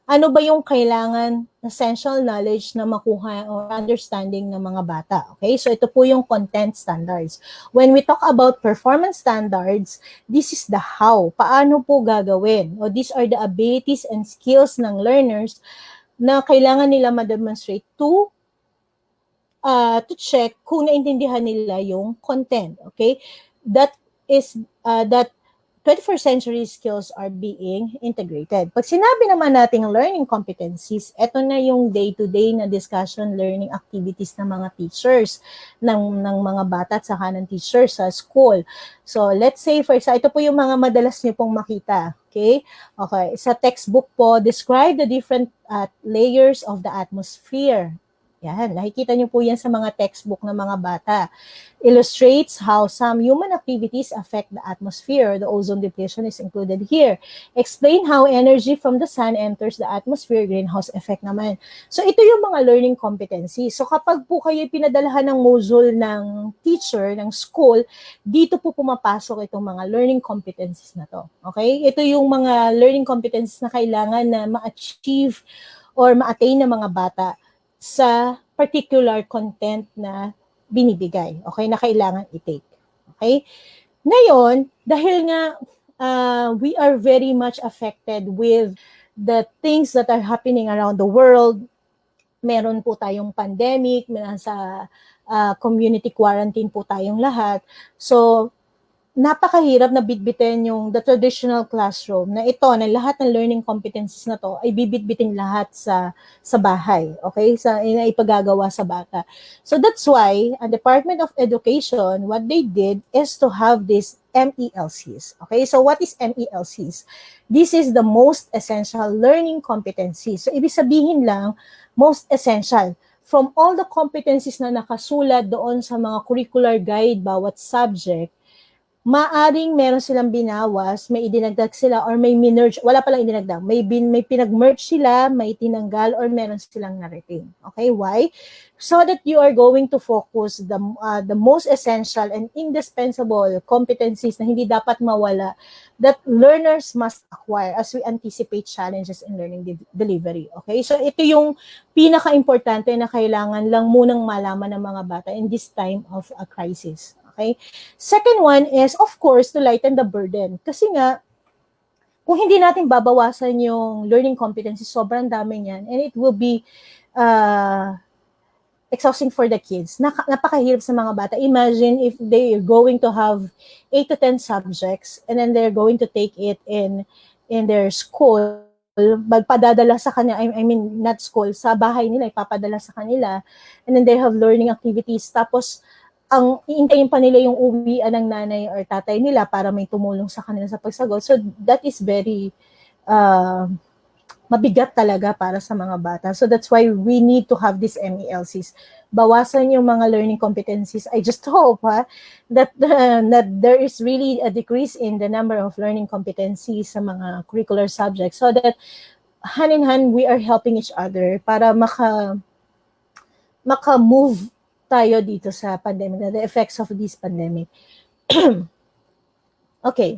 Ano ba yung kailangan, essential knowledge na makuha or understanding ng mga bata. Okay? So, ito po yung content standards. When we talk about performance standards, this is the how. Paano po gagawin? O these are the abilities and skills ng learners na kailangan nila ma-demonstrate to check kung naintindihan nila yung content. Okay? That 21st century skills are being integrated. Pag sinabi naman nating learning competencies, ito na yung day-to-day na discussion learning activities ng mga teachers, ng mga bata at saka ng teachers sa school. So, let's say, for example, ito po yung mga madalas niyo pong makita. Okay? Okay. Sa textbook po, describe the different layers of the atmosphere. Yan, nakikita niyo po yan sa mga textbook ng mga bata. Illustrates how some human activities affect the atmosphere. The ozone depletion is included here. Explain how energy from the sun enters the atmosphere, greenhouse effect naman. So ito yung mga learning competencies. So kapag po kayo pinadalahan ng module ng teacher, ng school, dito po pumapasok itong mga learning competencies na to. Okay? Ito yung mga learning competencies na kailangan na ma-achieve or ma-attain ng mga bata sa particular content na binibigay, okay, na kailangan i-take. Okay? Ngayon, dahil nga we are very much affected with the things that are happening around the world, meron po tayong pandemic, sa community quarantine po tayong lahat. So, napakahirap na bitbitin yung the traditional classroom na ito, na lahat ng learning competencies na to ay bibitbitin lahat sa bahay, okay? Sa ipagagawa sa bata. So that's why ang Department of Education, what they did is to have these MELCs. Okay? So what is MELCs? This is the most essential learning competencies. So ibig sabihin lang, most essential. From all the competencies na nakasulat doon sa mga curricular guide bawat subject, maaring meron silang binawas, may idinagdag sila, or may minerge, wala palang idinagdag, may pinag-merge sila, may tinanggal, or meron silang na-retain. Okay, why? So that you are going to focus the most essential and indispensable competencies na hindi dapat mawala that learners must acquire as we anticipate challenges in learning delivery. Okay, so ito yung pinaka-importante na kailangan lang munang malaman ng mga bata in this time of a crisis. Okay? Second one is, of course, to lighten the burden. Kasi nga, kung hindi natin babawasan yung learning competencies, sobrang dami niyan. And it will be exhausting for the kids. Napakahirap sa mga bata. Imagine if they're going to have 8 to 10 subjects and then they're going to take it in their school, magpadadala sa kanila, I mean, not school, sa bahay nila, ipapadala sa kanila. And then they have learning activities. Tapos, ang iintayin pa nila yung uwian ng nanay or tatay nila para may tumulong sa kanila sa pagsagot. So that is very mabigat talaga para sa mga bata. So that's why we need to have these MELCs. Bawasan yung mga learning competencies. I just hope that there is really a decrease in the number of learning competencies sa mga curricular subjects so that hand in hand we are helping each other para maka-move tayo dito sa pandemic, the effects of this pandemic. Okay.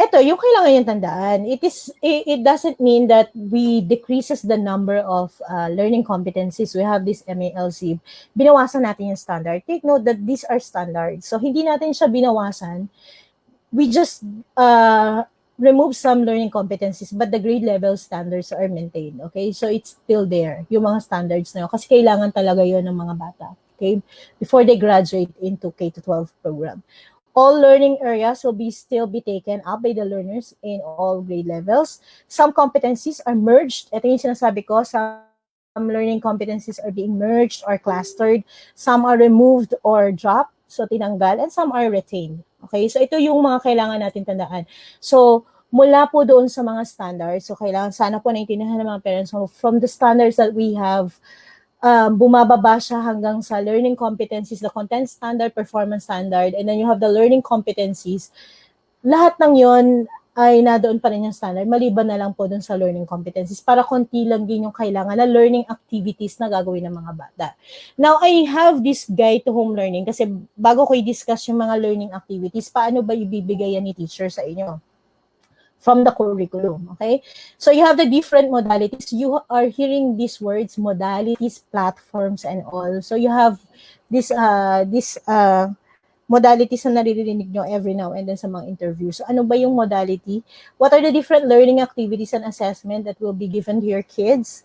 Ito, yung kailangan yung tandaan. It doesn't mean that we decreases the number of learning competencies. We have this MALC. Binawasan natin yung standard. Take note that these are standards. So, hindi natin siya binawasan. We just remove some learning competencies, but the grade level standards are maintained. Okay? So, it's still there, yung mga standards na yun. Kasi kailangan talaga yun ng mga bata. Okay? Before they graduate into K-12 program. All learning areas will still be taken up by the learners in all grade levels. Some competencies are merged. Ito yung sinasabi ko, some learning competencies are being merged or clustered. Some are removed or dropped, so tinanggal, and some are retained. Okay, so ito yung mga kailangan natin tandaan. So, mula po doon sa mga standards, so kailangan sana po naintindihan ng mga parents, so from the standards that we have, bumababa siya hanggang sa learning competencies, the content standard, performance standard, and then you have the learning competencies. Lahat ng yon ay nadoon pa rin yung standard, maliban na lang po dun sa learning competencies para konti lang din yung kailangan na learning activities na gagawin ng mga bata. Now, I have this guide to home learning kasi bago ko i-discuss yung mga learning activities, paano ba ibibigay yan ni teacher sa inyo? From the curriculum, okay? So you have the different modalities. You are hearing these words, modalities, platforms, and all. So you have this modalities na naririnig nyo every now and then sa mga interviews. So ano ba yung modality? What are the different learning activities and assessment that will be given to your kids?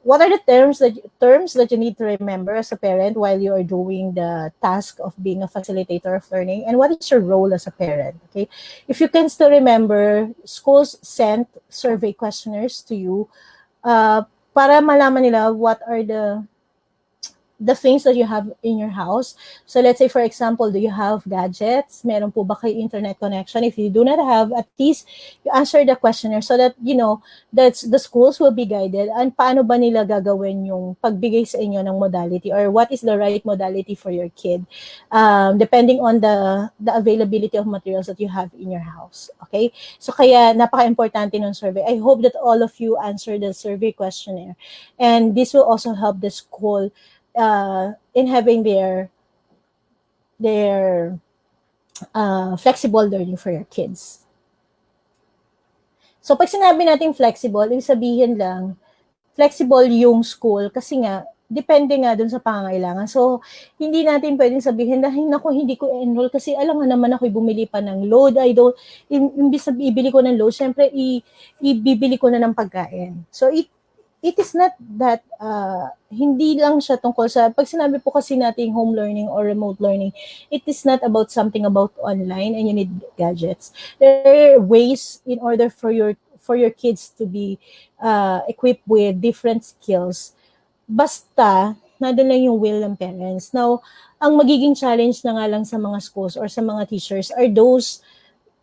What are the terms that you need to remember as a parent while you are doing the task of being a facilitator of learning? And what is your role as a parent? Okay, if you can still remember, schools sent survey questionnaires to you para malaman nila what are the things that you have in your house. So let's say, for example, do you have gadgets? Meron po ba kayo internet connection? If you do not have, at least you answer the questionnaire so that, you know, that the schools will be guided and paano ba nila gagawin yung pagbigay sa inyo ng modality or what is the right modality for your kid, depending on the availability of materials that you have in your house. Okay? So kaya napaka-importante ng survey. I hope that all of you answer the survey questionnaire. And this will also help the school in having their flexible learning for your kids. So pag sinabi natin flexible, ibig sabihin lang, flexible yung school kasi nga, depende nga dun sa pangangailangan. So, hindi natin pwedeng sabihin dahil naku, hindi ko enroll kasi alam nga naman ako'y bumili pa ng load. Imbis na ibili ko ng load, syempre, ibibili ko na ng pagkain. So, it is not that, hindi lang siya tungkol sa, pag sinabi po kasi natin home learning or remote learning, it is not about something about online and you need gadgets. There are ways in order for your kids to be equipped with different skills. Basta, nandun lang yung will ng parents. Now, ang magiging challenge na nga lang sa mga schools or sa mga teachers are those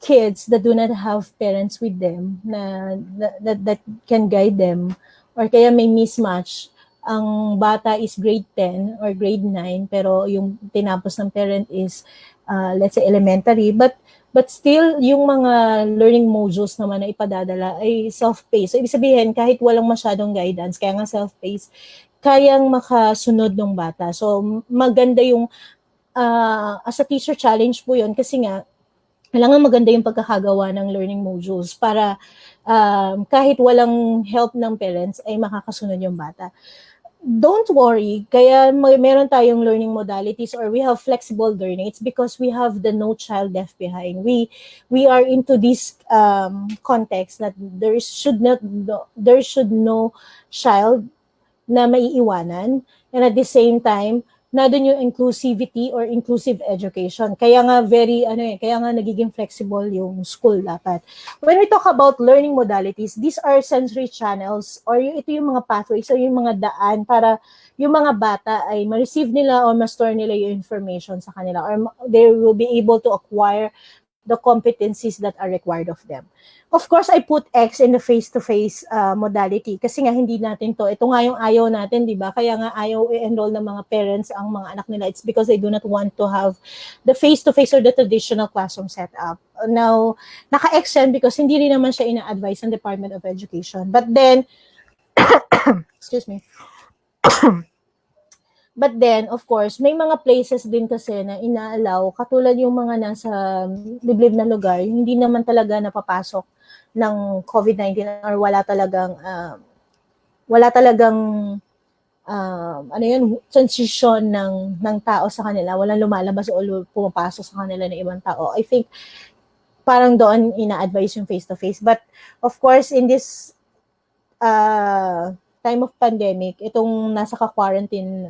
kids that do not have parents with them that can guide them or kaya may mismatch. Ang bata is grade 10 or grade 9 pero yung tinapos ng parent is let's say elementary but still yung mga learning modules naman na ipadadala ay self-paced. So ibig sabihin kahit walang masyadong guidance kaya nga self-paced kayang makasunod ng bata. So maganda yung as a teacher challenge po yun kasi nga kailangan maganda yung pagkakagawa ng learning modules para kahit walang help ng parents ay makakasunod yung bata. Don't worry, kaya meron tayong learning modalities or we have flexible learning. It's because we have the no child left behind. We are into this context that there should no child na maiiwanan, and at the same time nandun yung inclusivity or inclusive education. Kaya nga kaya nga nagiging flexible yung school dapat. When we talk about learning modalities, these are sensory channels or ito yung mga pathways or yung mga daan para yung mga bata ay ma-receive nila or ma-store nila yung information sa kanila or they will be able to acquire the competencies that are required of them. Of course, I put X in the face-to-face modality kasi nga hindi natin to. Ito nga yung ayaw natin, di ba? Kaya nga ayaw i-enroll ng mga parents ang mga anak nila. It's because they do not want to have the face-to-face or the traditional classroom setup. Now, naka-X yan because hindi rin naman siya ina-advise ng Department of Education. But then, excuse me, but then, of course, may mga places din kasi na inaalaw, katulad yung mga nasa liblib na lugar, hindi naman talaga napapasok ng COVID-19 or wala talagang ano yun, transition ng tao sa kanila, walang lumalabas o pumapasok sa kanila ng ibang tao. I think parang doon ina-advise yung face-to-face. But of course, in this time of pandemic, itong nasa ka-quarantine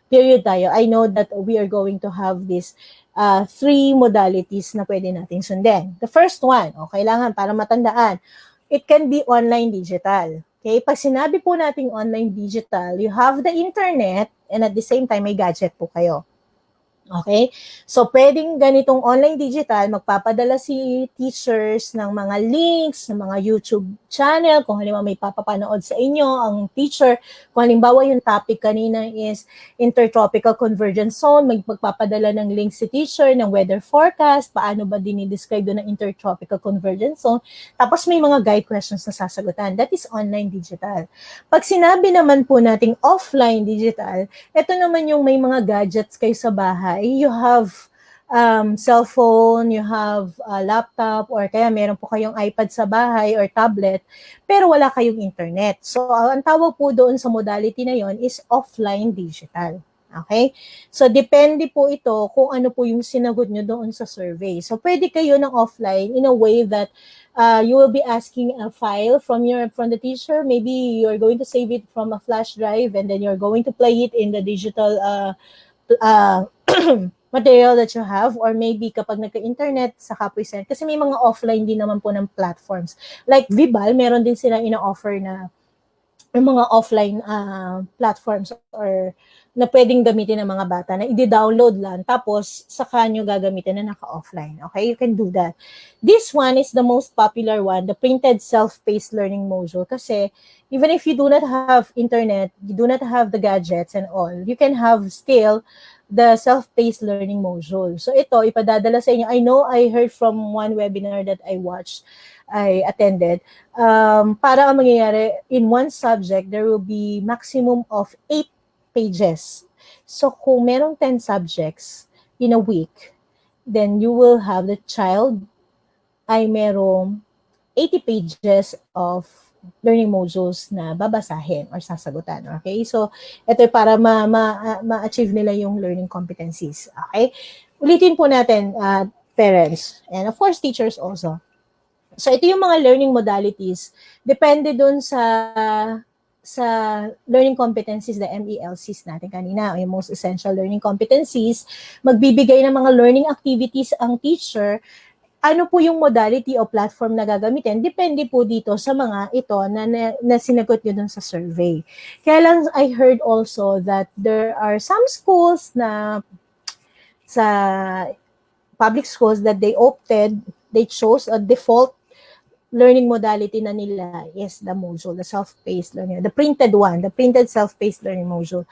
period tayo, I know that we are going to have this 3 modalities na pwede nating sundin. The first one, kailangan para matandaan, it can be online digital. Okay? Pag sinabi po nating online digital, you have the internet and at the same time may gadget po kayo. Okay? So, pwedeng ganitong online digital, magpapadala si teachers ng mga links, ng mga YouTube channel, kung halimbawa may papapanood sa inyo ang teacher, kung halimbawa yung topic kanina is intertropical convergence zone, magpapadala ng links si teacher ng weather forecast, paano ba dinidescribe doon ng intertropical convergence zone, tapos may mga guide questions na sasagutan. That is online digital. Pag sinabi naman po nating offline digital, ito naman yung may mga gadgets kayo sa bahay, you have cellphone, you have laptop, or kaya meron po kayong iPad sa bahay or tablet, pero wala kayong internet. So, ang tawag po doon sa modality na yon is offline digital. Okay? So, depende po ito kung ano po yung sinagot nyo doon sa survey. So, pwede kayo ng offline in a way that you will be asking a file from the teacher. Maybe you're going to save it from a flash drive and then you're going to play it in the digital material that you have, or maybe kapag nagka-internet sa Kapoy-Send, kasi may mga offline din naman po ng platforms. Like Vibal, meron din sila ina-offer na yung mga offline platforms or na pwedeng gamitin ng mga bata na i-download lang tapos saka nyo gagamitin na naka-offline. Okay, you can do that. This one is the most popular one, the printed self-paced learning module, kasi even if you do not have internet, you do not have the gadgets and all, you can have still the self-paced learning module. So ito, ipadadala sa inyo. I know I heard from one webinar that I attended, para ang mangyayari, in one subject, there will be maximum of 8 pages. So kung merong 10 subjects in a week, then you will have the child ay merong 80 pages of learning modules na babasahin or sasagutan. Okay? So, ito para ma-achieve nila yung learning competencies. Okay? Ulitin po natin, parents, and of course, teachers also. So, ito yung mga learning modalities. Depende dun sa learning competencies, the MELCs natin kanina, yung most essential learning competencies, magbibigay ng mga learning activities ang teacher. Ano po yung modality o platform na gagamitin, depende po dito sa mga ito na sinagot nyo dun sa survey. Kaya lang, I heard also that there are some schools na sa public schools that they chose a default learning modality na nila is the module, the self-paced learning, the printed self-paced learning module.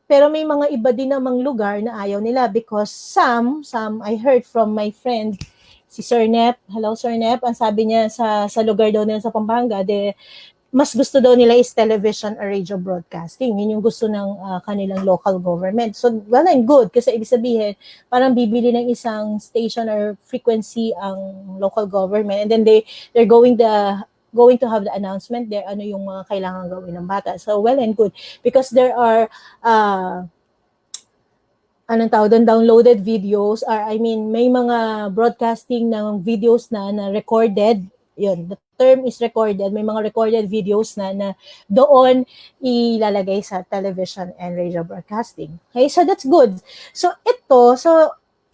Pero may mga iba din namang lugar na ayaw nila because some I heard from my friend, si Sir Nep, hello Sir Nep, ang sabi niya sa lugar daw nila sa Pampanga, mas gusto daw nila is television or radio broadcasting. Yun yung gusto ng kanilang local government. So, well and good. Kasi ibig sabihin, parang bibili ng isang station or frequency ang local government. And then they're going to have the announcement there, ano yung mga kailangan gawin ng bata. So, well and good. Because there are downloaded videos, or may mga broadcasting ng videos na recorded. Yun, the term is recorded. May mga recorded videos na doon ilalagay sa television and radio broadcasting. Okay, so that's good. So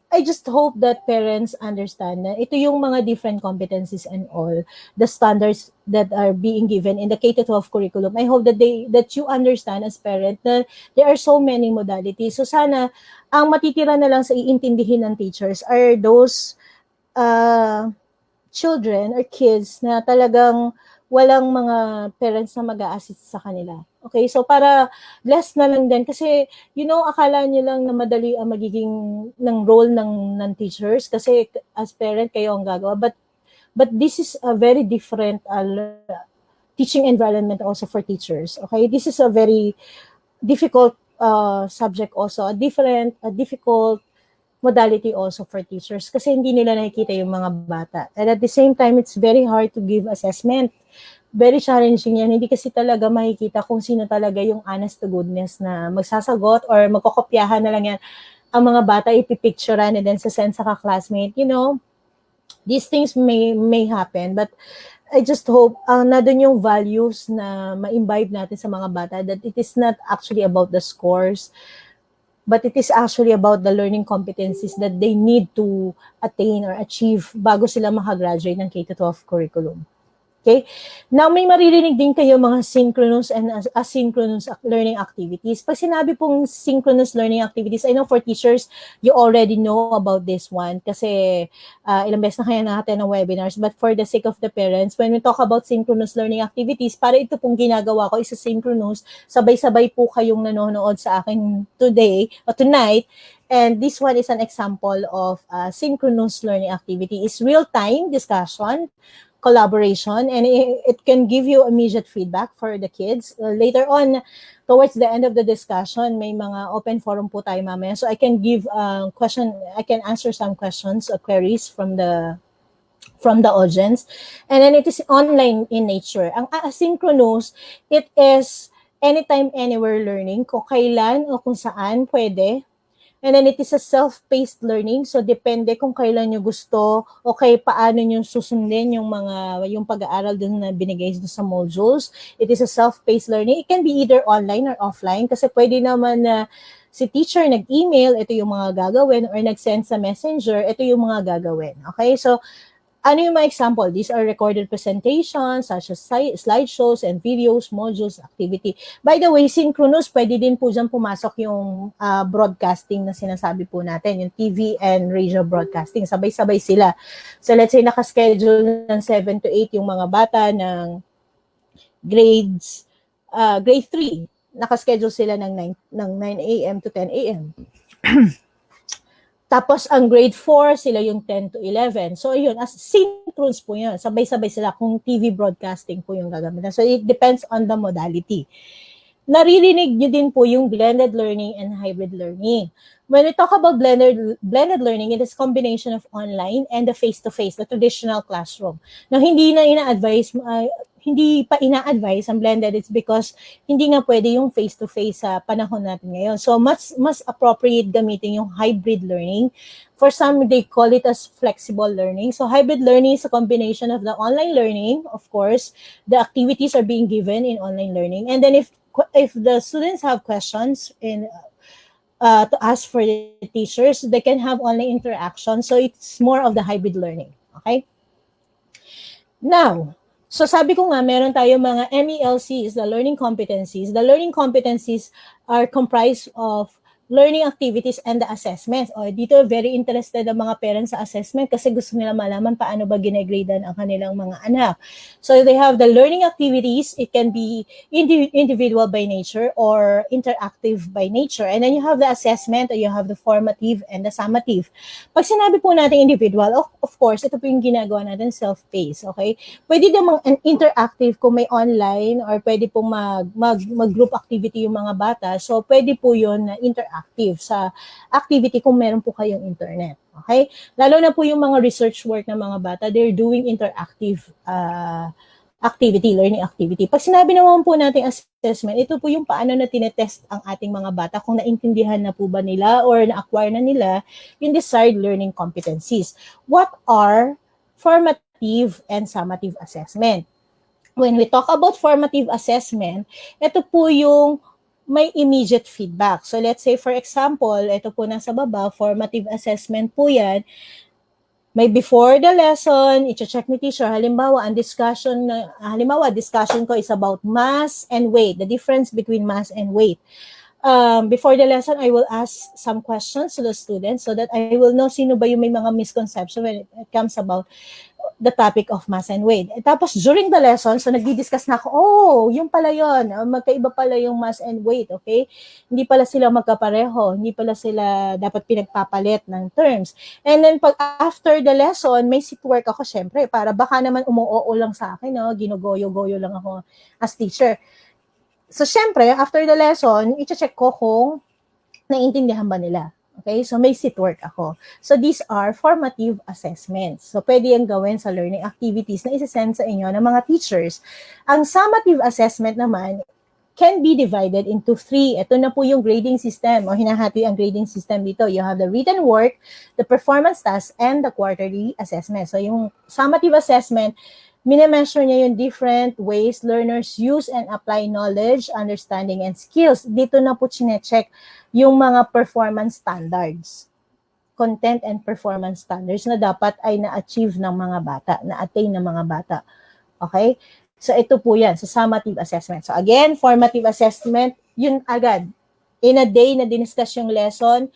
I just hope that parents understand na ito yung mga different competencies and all the standards that are being given in the K-12 curriculum. I hope that you understand as parent na there are so many modalities. So sana ang matitira na lang sa iintindihin ng teachers are those children or kids na talagang walang mga parents na mag-a-assist sa kanila. Okay, so para less na lang din kasi akala niyo lang na madali ang magiging ng role ng teachers kasi as parent kayo ang gagawa, but this is a very different teaching environment also for teachers. Okay, this is a very difficult subject also, a difficult modality also for teachers kasi hindi nila nakikita yung mga bata. And at the same time, it's very hard to give assessment. Very challenging yan. Hindi kasi talaga makikita kung sino talaga yung honest to goodness na magsasagot or magkokopyahan na lang yan. Ang mga bata ipipicturean and then sasend sa ka-classmate. These things may happen, but I just hope na dun yung values na ma-imbibe natin sa mga bata that it is not actually about the scores, but it is actually about the learning competencies that they need to attain or achieve bago sila makagraduate ng K-12 curriculum. Okay? Now, may maririnig din kayo mga synchronous and asynchronous learning activities. Pag sinabi pong synchronous learning activities, I know for teachers, you already know about this one kasi ilang beses na kaya natin ng webinars. But for the sake of the parents, when we talk about synchronous learning activities, para ito pong ginagawa ko, isa synchronous, sabay-sabay po kayong nanonood sa akin today or tonight. And this one is an example of synchronous learning activity. It's real-time discussion, collaboration, and it can give you immediate feedback for the kids. Later on, towards the end of the discussion, may mga open forum po tayo mamaya. So I can I can answer some questions or queries from the audience. And then it is online in nature. Ang asynchronous, it is anytime, anywhere learning. Kung kailan o kung saan pwede. And then it is a self-paced learning. So depende kung kailan nyo gusto o paano nyo susundin yung pag-aaral dun na binigay sa modules. It is a self-paced learning. It can be either online or offline kasi pwede naman na si teacher nag-email, ito yung mga gagawin, or nag-send sa messenger, ito yung mga gagawin. Okay? So ano yung mga example? These are recorded presentations such as slideshows and videos, modules, activity. By the way, synchronous, pwede din po dyan pumasok yung broadcasting na sinasabi po natin, yung TV and radio broadcasting. Sabay-sabay sila. So let's say nakaschedule ng 7 to 8 yung mga bata ng grade 3. Nakaschedule sila ng 9 a.m. to 10 a.m. Tapos, ang grade 4, sila yung 10 to 11. So, yun, as synchronous po yun. Sabay-sabay sila kung TV broadcasting po yung gagamitan. So, it depends on the modality. Naririnig nyo din po yung blended learning and hybrid learning. When we talk about blended learning, it is combination of online and the face-to-face, the traditional classroom. Now, hindi pa ina-advise ang blended. It's because hindi nga pwede yung face-to-face sa panahon natin ngayon. So, mas appropriate gamitin yung hybrid learning. For some, they call it as flexible learning. So, hybrid learning is a combination of the online learning, of course. The activities are being given in online learning. And then if the students have questions to ask for the teachers, they can have online interaction. So, it's more of the hybrid learning. Okay? Now, so sabi ko nga, meron tayo mga MELCs, the learning competencies. The learning competencies are comprised of learning activities and the assessments. O, dito very interested ang mga parents sa assessment kasi gusto nila malaman paano ba ginegradean ang kanilang mga anak. So they have the learning activities. It can be individual by nature or interactive by nature. And then you have the assessment, or you have the formative and the summative. Pag sinabi po natin individual, of course, ito po yung ginagawa natin self-paced. Okay? Pwede namang interactive kung may online or pwede pong mag-group activity yung mga bata. So pwede po yun na interactive sa activity kung meron po kayong internet. Okay? Lalo na po yung mga research work ng mga bata, they're doing interactive learning activity. Pag sinabi naman po natin assessment, ito po yung paano na tinetest ang ating mga bata, kung naintindihan na po ba nila or na-acquire na nila yung desired learning competencies. What are formative and summative assessment? When we talk about formative assessment, ito po yung may immediate feedback. So let's say, for example, ito po nasa baba, formative assessment po yan. May before the lesson, i-check ni teacher, halimbawa, discussion ko is about mass and weight, the difference between mass and weight. before the lesson, I will ask some questions to the students so that I will know sino ba yung may mga misconception when it comes about the topic of mass and weight. Tapos during the lesson, so nagdi-discuss na ako, yung pala yun, magkaiba pala yung mass and weight, okay? Hindi pala sila magkapareho, hindi pala sila dapat pinagpapalit ng terms. And then pag after the lesson, may sit work ako syempre, para baka naman umuoo lang sa akin, no? Ginugoyo-goyo lang ako as teacher. So syempre, after the lesson, i-check ko kung naiintindihan ba nila. Okay, so may sit work ako. So these are formative assessments. So pwede yung gawin sa learning activities na isa-send sa inyo ng mga teachers. Ang summative assessment naman can be divided into 3. Ito na po yung grading system o hinahati ang grading system dito. You have the written work, the performance task, and the quarterly assessment. So yung summative assessment, minimeasure niya yung different ways learners use and apply knowledge, understanding, and skills. Dito na po chinecheck yung mga performance standards, content and performance standards na dapat ay na-achieve ng mga bata, na-attain ng mga bata. Okay? So ito po yan, sa summative assessment. So again, formative assessment, yun agad. In a day na diniscuss yung lesson,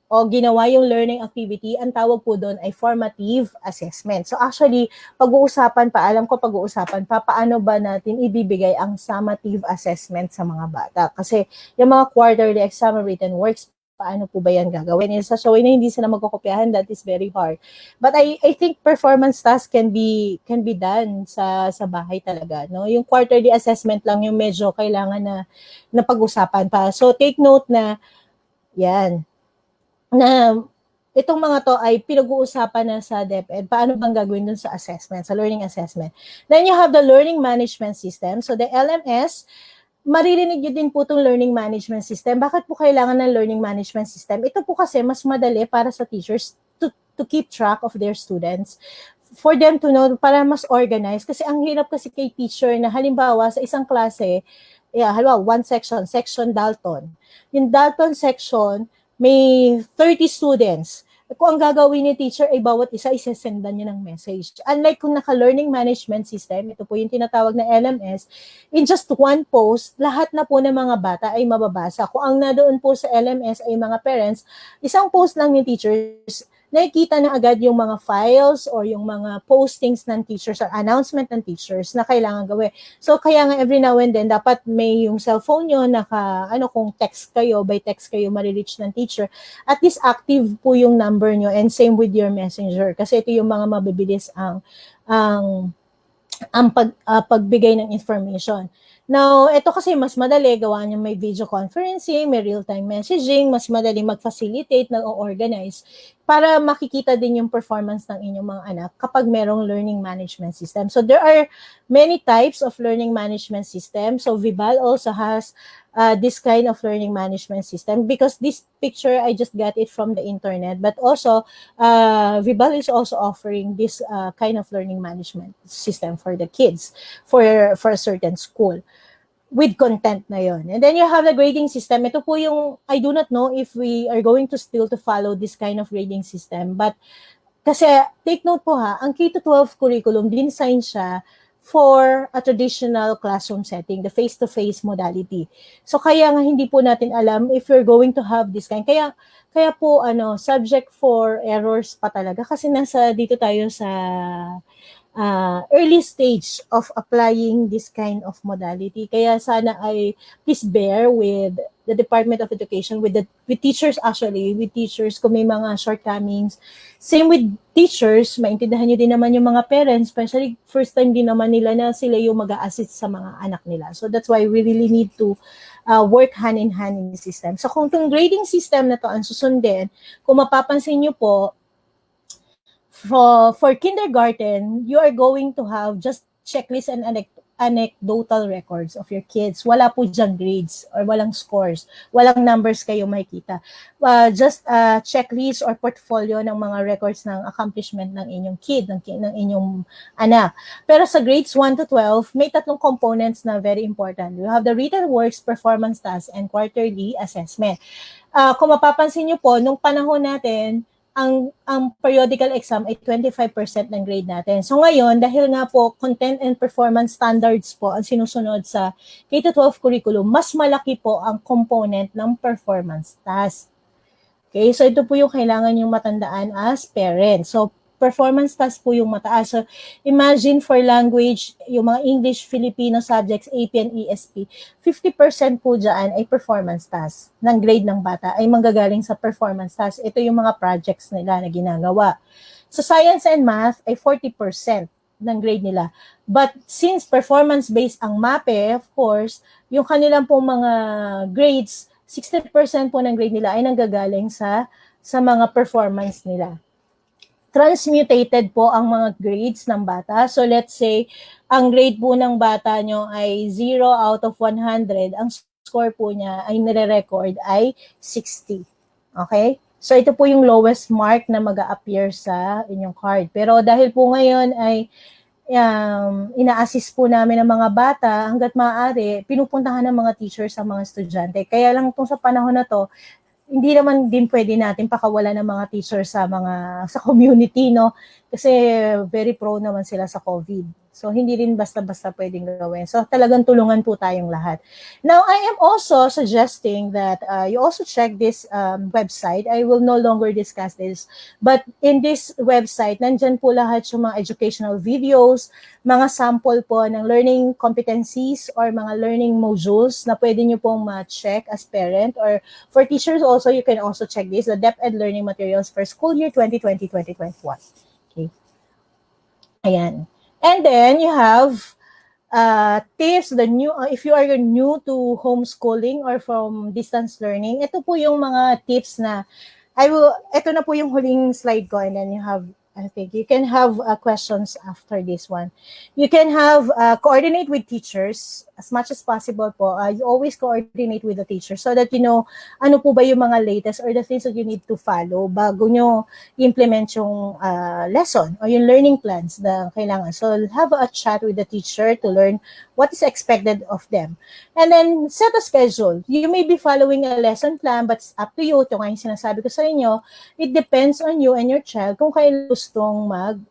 o ginawa yung learning activity, ang tawag po doon ay formative assessment. So actually, pag-uusapan pa, alam ko pag-uusapan pa, paano ba natin ibibigay ang summative assessment sa mga bata? Kasi yung mga quarterly exam written works, paano po ba yan gagawin? Sa showing na hindi sila magkokopyahan, that is very hard. But I think performance task can be done sa bahay talaga. No? Yung quarterly assessment lang yung medyo kailangan na pag-usapan pa. So take note na yan, na itong mga to ay pinag-uusapan na sa DepEd. Paano bang gagawin dun sa assessment, sa learning assessment? Then you have the learning management system. So the LMS, maririnig nyo din po itong learning management system. Bakit po kailangan ng learning management system? Ito po kasi mas madali para sa teachers to keep track of their students, for them to know, para mas organized. Kasi ang hirap kasi kay teacher na halimbawa sa isang klase, halimbawa one section Dalton. Yung Dalton section, may 30 students. Kung ang gagawin ni teacher ay bawat isa, isesendan niya ng message. Unlike kung naka-learning management system, ito po yung tinatawag na LMS, in just one post, lahat na po ng mga bata ay mababasa. Kung ang nadoon po sa LMS ay mga parents, isang post lang ni teachers, nakikita na agad yung mga files or yung mga postings ng teachers or announcement ng teachers na kailangan gawin. So, kaya nga every now and then, dapat may yung cellphone nyo, kung text kayo, by text kayo marireach ng teacher, at least active po yung number nyo, and same with your messenger. Kasi ito yung mga mabibilis ang pagbigay ng information. Now, ito kasi mas madali, gawa niya may video conferencing, may real-time messaging, mas madali mag-facilitate, nag-organize, para makikita din yung performance ng inyong mga anak kapag merong learning management system. So, there are many types of learning management system. So, Vibal also has this kind of learning management system, because this picture, I just got it from the internet, but also, Vibal is also offering this kind of learning management system for the kids, for a certain school, with content na yon. And then you have the grading system. Ito po yung, I do not know if we are going to still to follow this kind of grading system, but kasi take note po ha, ang K-12 curriculum, din-design siya for a traditional classroom setting, the face-to-face modality. So kaya nga hindi po natin alam if we're going to have this kind. Kaya po subject for errors pa talaga, kasi nasa dito tayo sa early stage of applying this kind of modality. Kaya sana ay please bear with the Department of Education, with teachers actually, with teachers kung may mga shortcomings. Same with teachers, maintindihan nyo din naman yung mga parents, especially first time din naman nila na sila yung mag-a-assist sa mga anak nila. So that's why we really need to work hand in hand in the system. So kung itong grading system na to ang susundin, kung mapapansin nyo po, for kindergarten, you are going to have just checklist and anecdotal records of your kids. Wala po dyan grades or walang scores. Walang numbers kayo makikita. Just a checklist or portfolio ng mga records ng accomplishment ng inyong kid, ng inyong anak. Pero sa grades 1 to 12, may tatlong components na very important. You have the written works, performance tasks, and quarterly assessment. Kung mapapansin nyo po, nung panahon natin, ang periodical exam ay 25% ng grade natin. So ngayon, dahil nga po content and performance standards po ang sinusunod sa K-12 curriculum, mas malaki po ang component ng performance task. Okay, so ito po yung kailangan yung matandaan as parents. So performance task po yung mataas. So imagine for language, yung mga English, Filipino subjects, AP and ESP, 50% po dyan ay performance task ng grade ng bata ay manggagaling sa performance task. Ito yung mga projects nila na ginagawa. So science and math ay 40% ng grade nila. But since performance-based ang MAPE, of course, yung kanilang pong mga grades, 60% po ng grade nila ay nanggagaling sa mga performance nila. Transmutated po ang mga grades ng bata. So let's say, ang grade po ng bata nyo ay 0 out of 100. Ang score po niya ay nire-record ay 60. Okay? So ito po yung lowest mark na mag-a-appear sa inyong card. Pero dahil po ngayon ay ina-assist po namin ng mga bata hanggat maaari, pinupuntahan ng mga teachers sa mga estudyante. Kaya lang itong sa panahon na to, hindi naman din pwede natin pakawala ng mga teachers sa community, no? Kasi very prone naman sila sa COVID. So, hindi rin basta-basta pwedeng gawin. So, talagang tulungan po tayong lahat. Now, I am also suggesting that you also check this website. I will no longer discuss this. But in this website, nandyan po lahat yung mga educational videos, mga sample po ng learning competencies or mga learning modules na pwede nyo pong ma-check as parent. Or for teachers also, you can also check this, the DepEd learning materials for school year 2020-2021. Okay. Ayan. And then you have tips, if you are new to homeschooling or from distance learning, ito po yung mga tips na ito na po yung huling slide ko, and then you have, I think you can have questions after this one. You can have coordinate with teachers as much as possible po. You always coordinate with the teacher so that you know ano po ba yung mga latest or the things that you need to follow bago nyo implement yung lesson or yung learning plans na kailangan. So have a chat with the teacher to learn what is expected of them. And then set a schedule. You may be following a lesson plan, but it's up to you. Ito nga yung sinasabi ko sa inyo. It depends on you and your child kung kayo gustong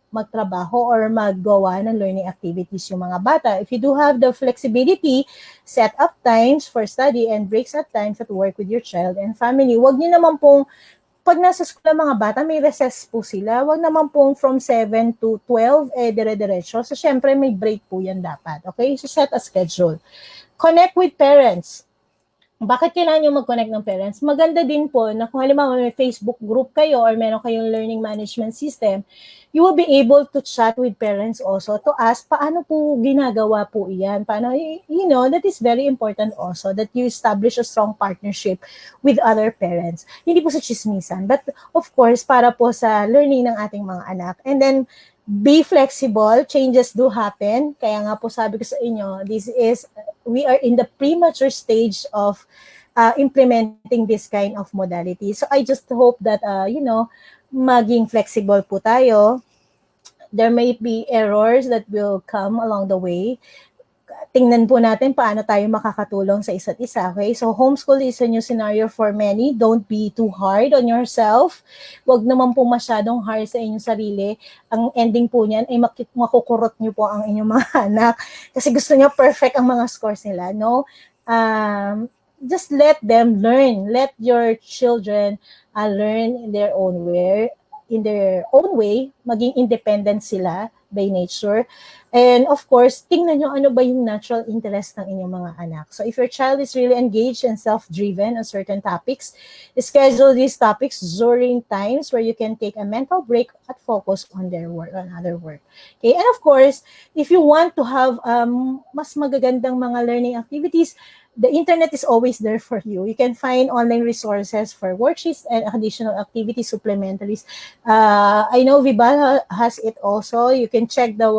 magtrabaho or maggawa ng learning activities yung mga bata. If you do have the flexibility, set up times for study and breaks at times at work with your child and family. Huwag niyo naman pong, pag nasa school mga bata, may recess po sila. Huwag naman pong from 7 to 12, dire-diretso. So, syempre, may break po yan dapat. Okay? So, set a schedule. Connect with parents. Bakit kailangan nyo mag-connect ng parents? Maganda din po na kung halimbawa may Facebook group kayo or meron kayong learning management system, you will be able to chat with parents also to ask paano po ginagawa po iyan. Paano, that is very important also that you establish a strong partnership with other parents. Hindi po sa chismisan, but of course, para po sa learning ng ating mga anak. And then, be flexible, changes do happen. Kaya nga po sabi ko sa inyo, we are in the premature stage of implementing this kind of modality. So I just hope that, maging flexible po tayo. There may be errors that will come along the way. Tingnan po natin paano tayo makakatulong sa isa't isa, okay? So, homeschool is a new scenario for many. Don't be too hard on yourself. Huwag naman po masyadong hard sa inyong sarili. Ang ending po niyan ay makukurot niyo po ang inyong mga anak kasi gusto niyo perfect ang mga scores nila, no? Just let them learn. Let your children learn in their own way, maging independent sila by nature. And of course, tingnan nyo ano ba yung natural interest ng inyong mga anak. So if your child is really engaged and self-driven on certain topics, schedule these topics during times where you can take a mental break at focus on their work, on other work. Okay, and of course, if you want to have mas magagandang mga learning activities, the internet is always there for you. You can find online resources for worksheets and additional activity supplementaries. I know Vibal has it also. You can check the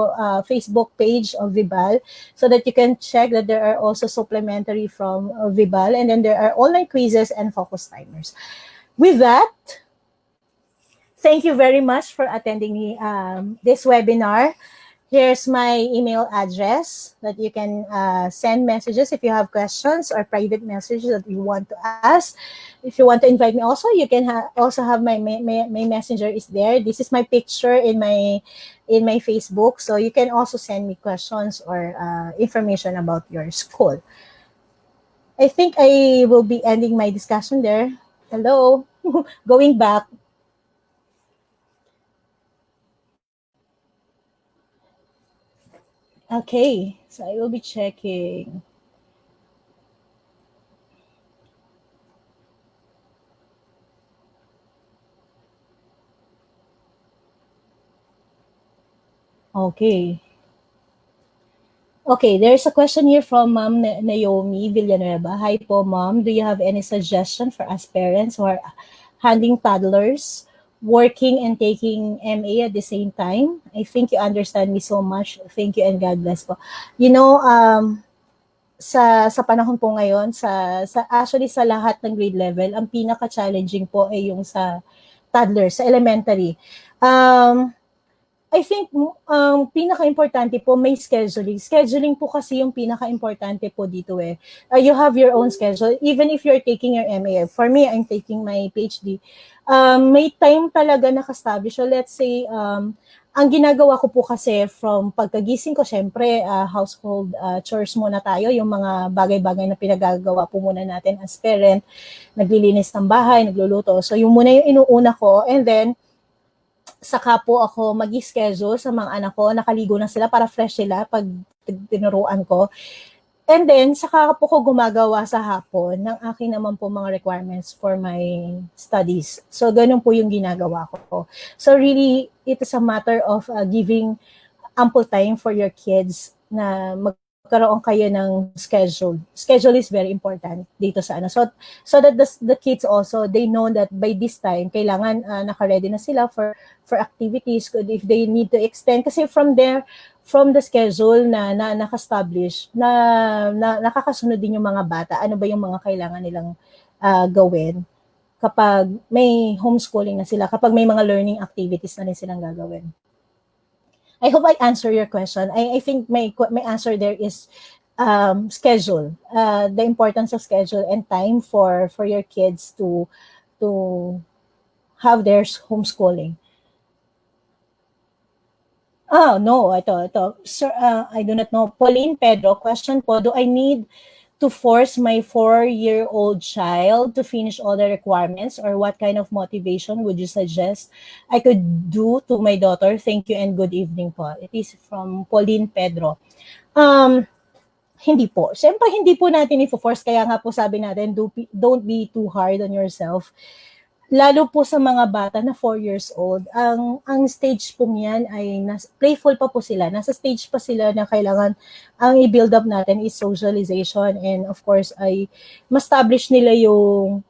Facebook page of Vibal so that you can check that there are also supplementary from Vibal, and then there are online quizzes and focus timers. With that, thank you very much for attending this webinar. Here's my email address that you can send messages if you have questions or private messages that you want to ask. If you want to invite me also, you can also have my messenger is there. This is my picture in my Facebook. So you can also send me questions or information about your school. I think I will be ending my discussion there. Hello. Going back. Okay. So I will be checking. Okay. Okay, there's a question here from Ma'am Naomi Villanueva. Hi po, Ma'am. Do you have any suggestion for us parents who are handling toddlers, working and taking MA at the same time? I think you understand me so much. Thank you and God bless po. You know, sa panahon po ngayon, sa actually sa lahat ng grade level, ang pinaka-challenging po ay yung sa toddlers, sa elementary. I think pinaka-importante po may scheduling. Scheduling po kasi yung pinaka-importante po dito eh. You have your own schedule. Even if you're taking your MA. For me, I'm taking my PhD. May time talaga naka-establish. So let's say, ang ginagawa ko po kasi from pagkagising ko, syempre, household chores muna tayo. Yung mga bagay-bagay na pinagagawa po muna natin as parent. Naglilinis ng bahay, nagluluto. So yung muna yung inuuna ko. And then, saka po ako mag-schedule sa mga anak ko, nakaligo na sila para fresh sila pag tinuruan ko. And then, saka po ko gumagawa sa hapon ng aking naman po mga requirements for my studies. So, ganun po yung ginagawa ko. So, really, it is a matter of giving ample time for your kids na magkaroon kayo ng schedule. Schedule is very important dito sa ano. So that the kids also, they know that by this time, kailangan naka-ready na sila for activities if they need to extend. Kasi from the schedule na naka-establish, na nakakasunod din yung mga bata, ano ba yung mga kailangan nilang gawin kapag may homeschooling na sila, kapag may mga learning activities na rin silang gagawin. I hope I answer your question. I think my answer there is schedule. The importance of schedule and time for your kids to have their homeschooling. Oh, no, ito. Sir, I do not know. Pauline Pedro, question po, do I need to force my 4-year-old child to finish all the requirements, or what kind of motivation would you suggest I could do to my daughter? Thank you and good evening po. It is from Pauline Pedro. Hindi po. Siyempre, hindi po natin i-force. Kaya nga po sabi natin, don't be too hard on yourself. Lalo po sa mga bata na 4 years old, ang stage po niyan ay playful pa po sila. Nasa stage pa sila na kailangan ang i-build up natin is socialization, and of course ay ma-establish nila yung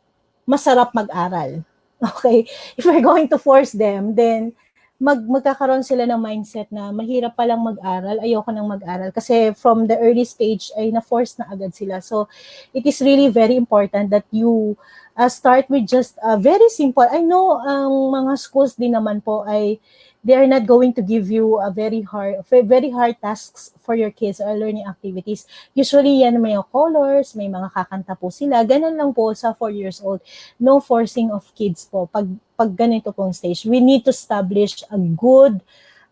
masarap mag-aral. Okay? If we're going to force them, then magkakaroon sila ng mindset na mahirap palang mag-aral, ayoko nang mag-aral. Kasi from the early stage ay na-force na agad sila. So, it is really very important that you start with just very simple. I know ang mga schools din naman po ay they are not going to give you a very hard tasks for your kids or learning activities. Usually yan may colors, may mga kakanta po sila. Ganun lang po sa 4 years old. No forcing of kids po. Pag ganito pong stage, we need to establish a good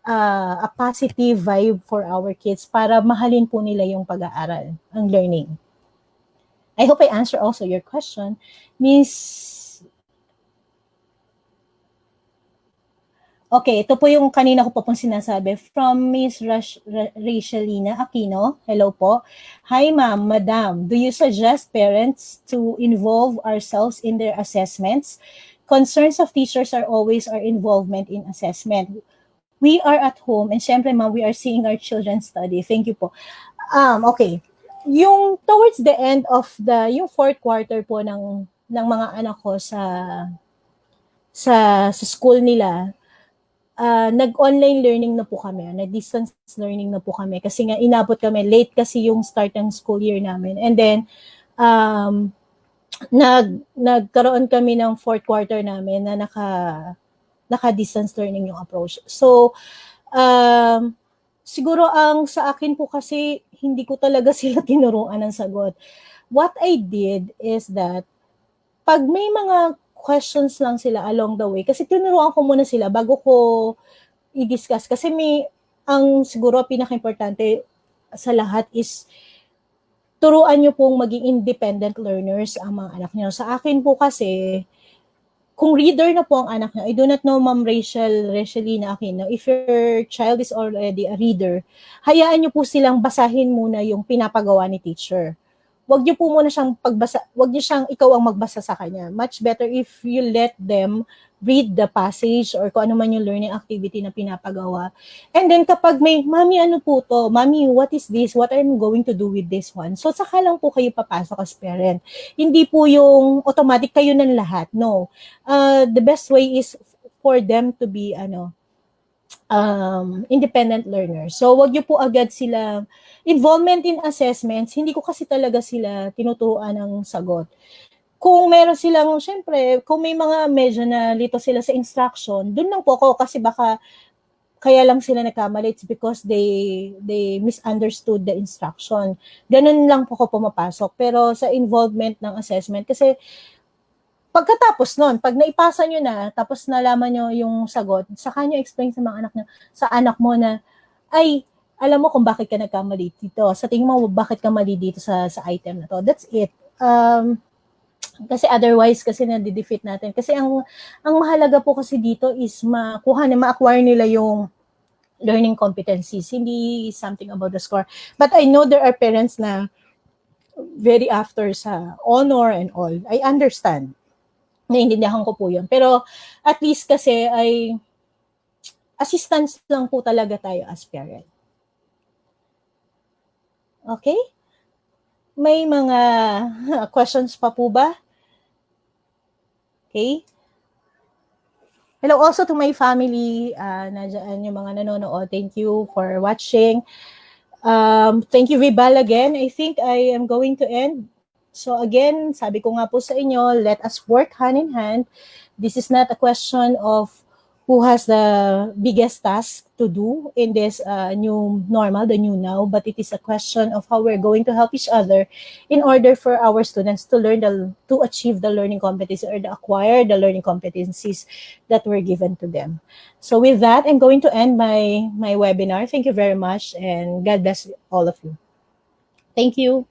a positive vibe for our kids para mahalin po nila yung pag-aaral, ang learning. I hope I answer also your question. Okay, ito po yung kanina ko pa pong sinasabi. From Miss Rachelina Aquino. Hello po. Hi ma'am, madam. Do you suggest parents to involve ourselves in their assessments? Concerns of teachers are always our involvement in assessment. We are at home and syempre ma'am, we are seeing our children study. Thank you po. Okay. Yung towards the end of yung fourth quarter po ng mga anak ko sa school nila, nag-online learning na po kami, nag-distance learning na po kami kasi nga inabot kami, late kasi yung start ng school year namin. And then, nagkaroon kami ng fourth quarter namin na naka-distance learning yung approach. So, siguro ang sa akin po kasi hindi ko talaga sila tinuruan ng sagot. What I did is that pag may mga questions lang sila along the way, kasi tinuruan ko muna sila bago ko i-discuss. Kasi ang siguro pinaka-importante sa lahat is turuan nyo pong maging independent learners ang mga anak nyo. Sa akin po kasi, kung reader na po ang anak nyo, I do not know, Ma'am Rachelina Aquino, if your child is already a reader, hayaan nyo po silang basahin muna yung pinapagawa ni teacher. Wag niyo po muna siyang pagbasa, wag niyo siyang ikaw ang magbasa sa kanya. Much better if you let them read the passage or kung ano man yung learning activity na pinapagawa. And then kapag may, Mami, ano po to? Mami, what is this? What am I going to do with this one? So saka lang po kayo papasok as parent. Hindi po yung automatic kayo ng lahat. No. The best way is for them to be independent learners. So, wag niyo po agad sila, involvement in assessments, hindi ko kasi talaga sila tinuturuan ng sagot. Kung meron silang, syempre, kung may mga medyo na lito sila sa instruction, dun lang po ako kasi baka kaya lang sila nagkamali, it's because they misunderstood the instruction. Ganun lang po ako pumapasok. Pero sa involvement ng assessment, kasi pagkatapos nun, pag naipasa nyo na, tapos nalaman nyo yung sagot, saka nyo explain sa mga anak nyo, sa anak mo na, ay, alam mo kung bakit ka nagkamali dito. Sa tingin mo, bakit ka mali dito sa item na to. That's it. Kasi otherwise, kasi na-defeat natin. Kasi ang mahalaga po kasi dito is ma-acquire nila yung learning competencies. Hindi something about the score. But I know there are parents na very after sa honor and all. I understand. Naiintindihan ko po yun. Pero at least kasi ay assistance lang po talaga tayo as parent. Okay? May mga questions pa po ba? Okay? Hello also to my family, nandiyan yung mga nanonood. Thank you for watching. Thank you, Vibal, again. I think I am going to end. So again, sabi ko nga po sa inyo, let us work hand in hand. This is not a question of who has the biggest task to do in this new normal, the new now, but it is a question of how we're going to help each other in order for our students to achieve the learning competencies or to acquire the learning competencies that were given to them. So with that, I'm going to end my webinar. Thank you very much, and God bless all of you. Thank you.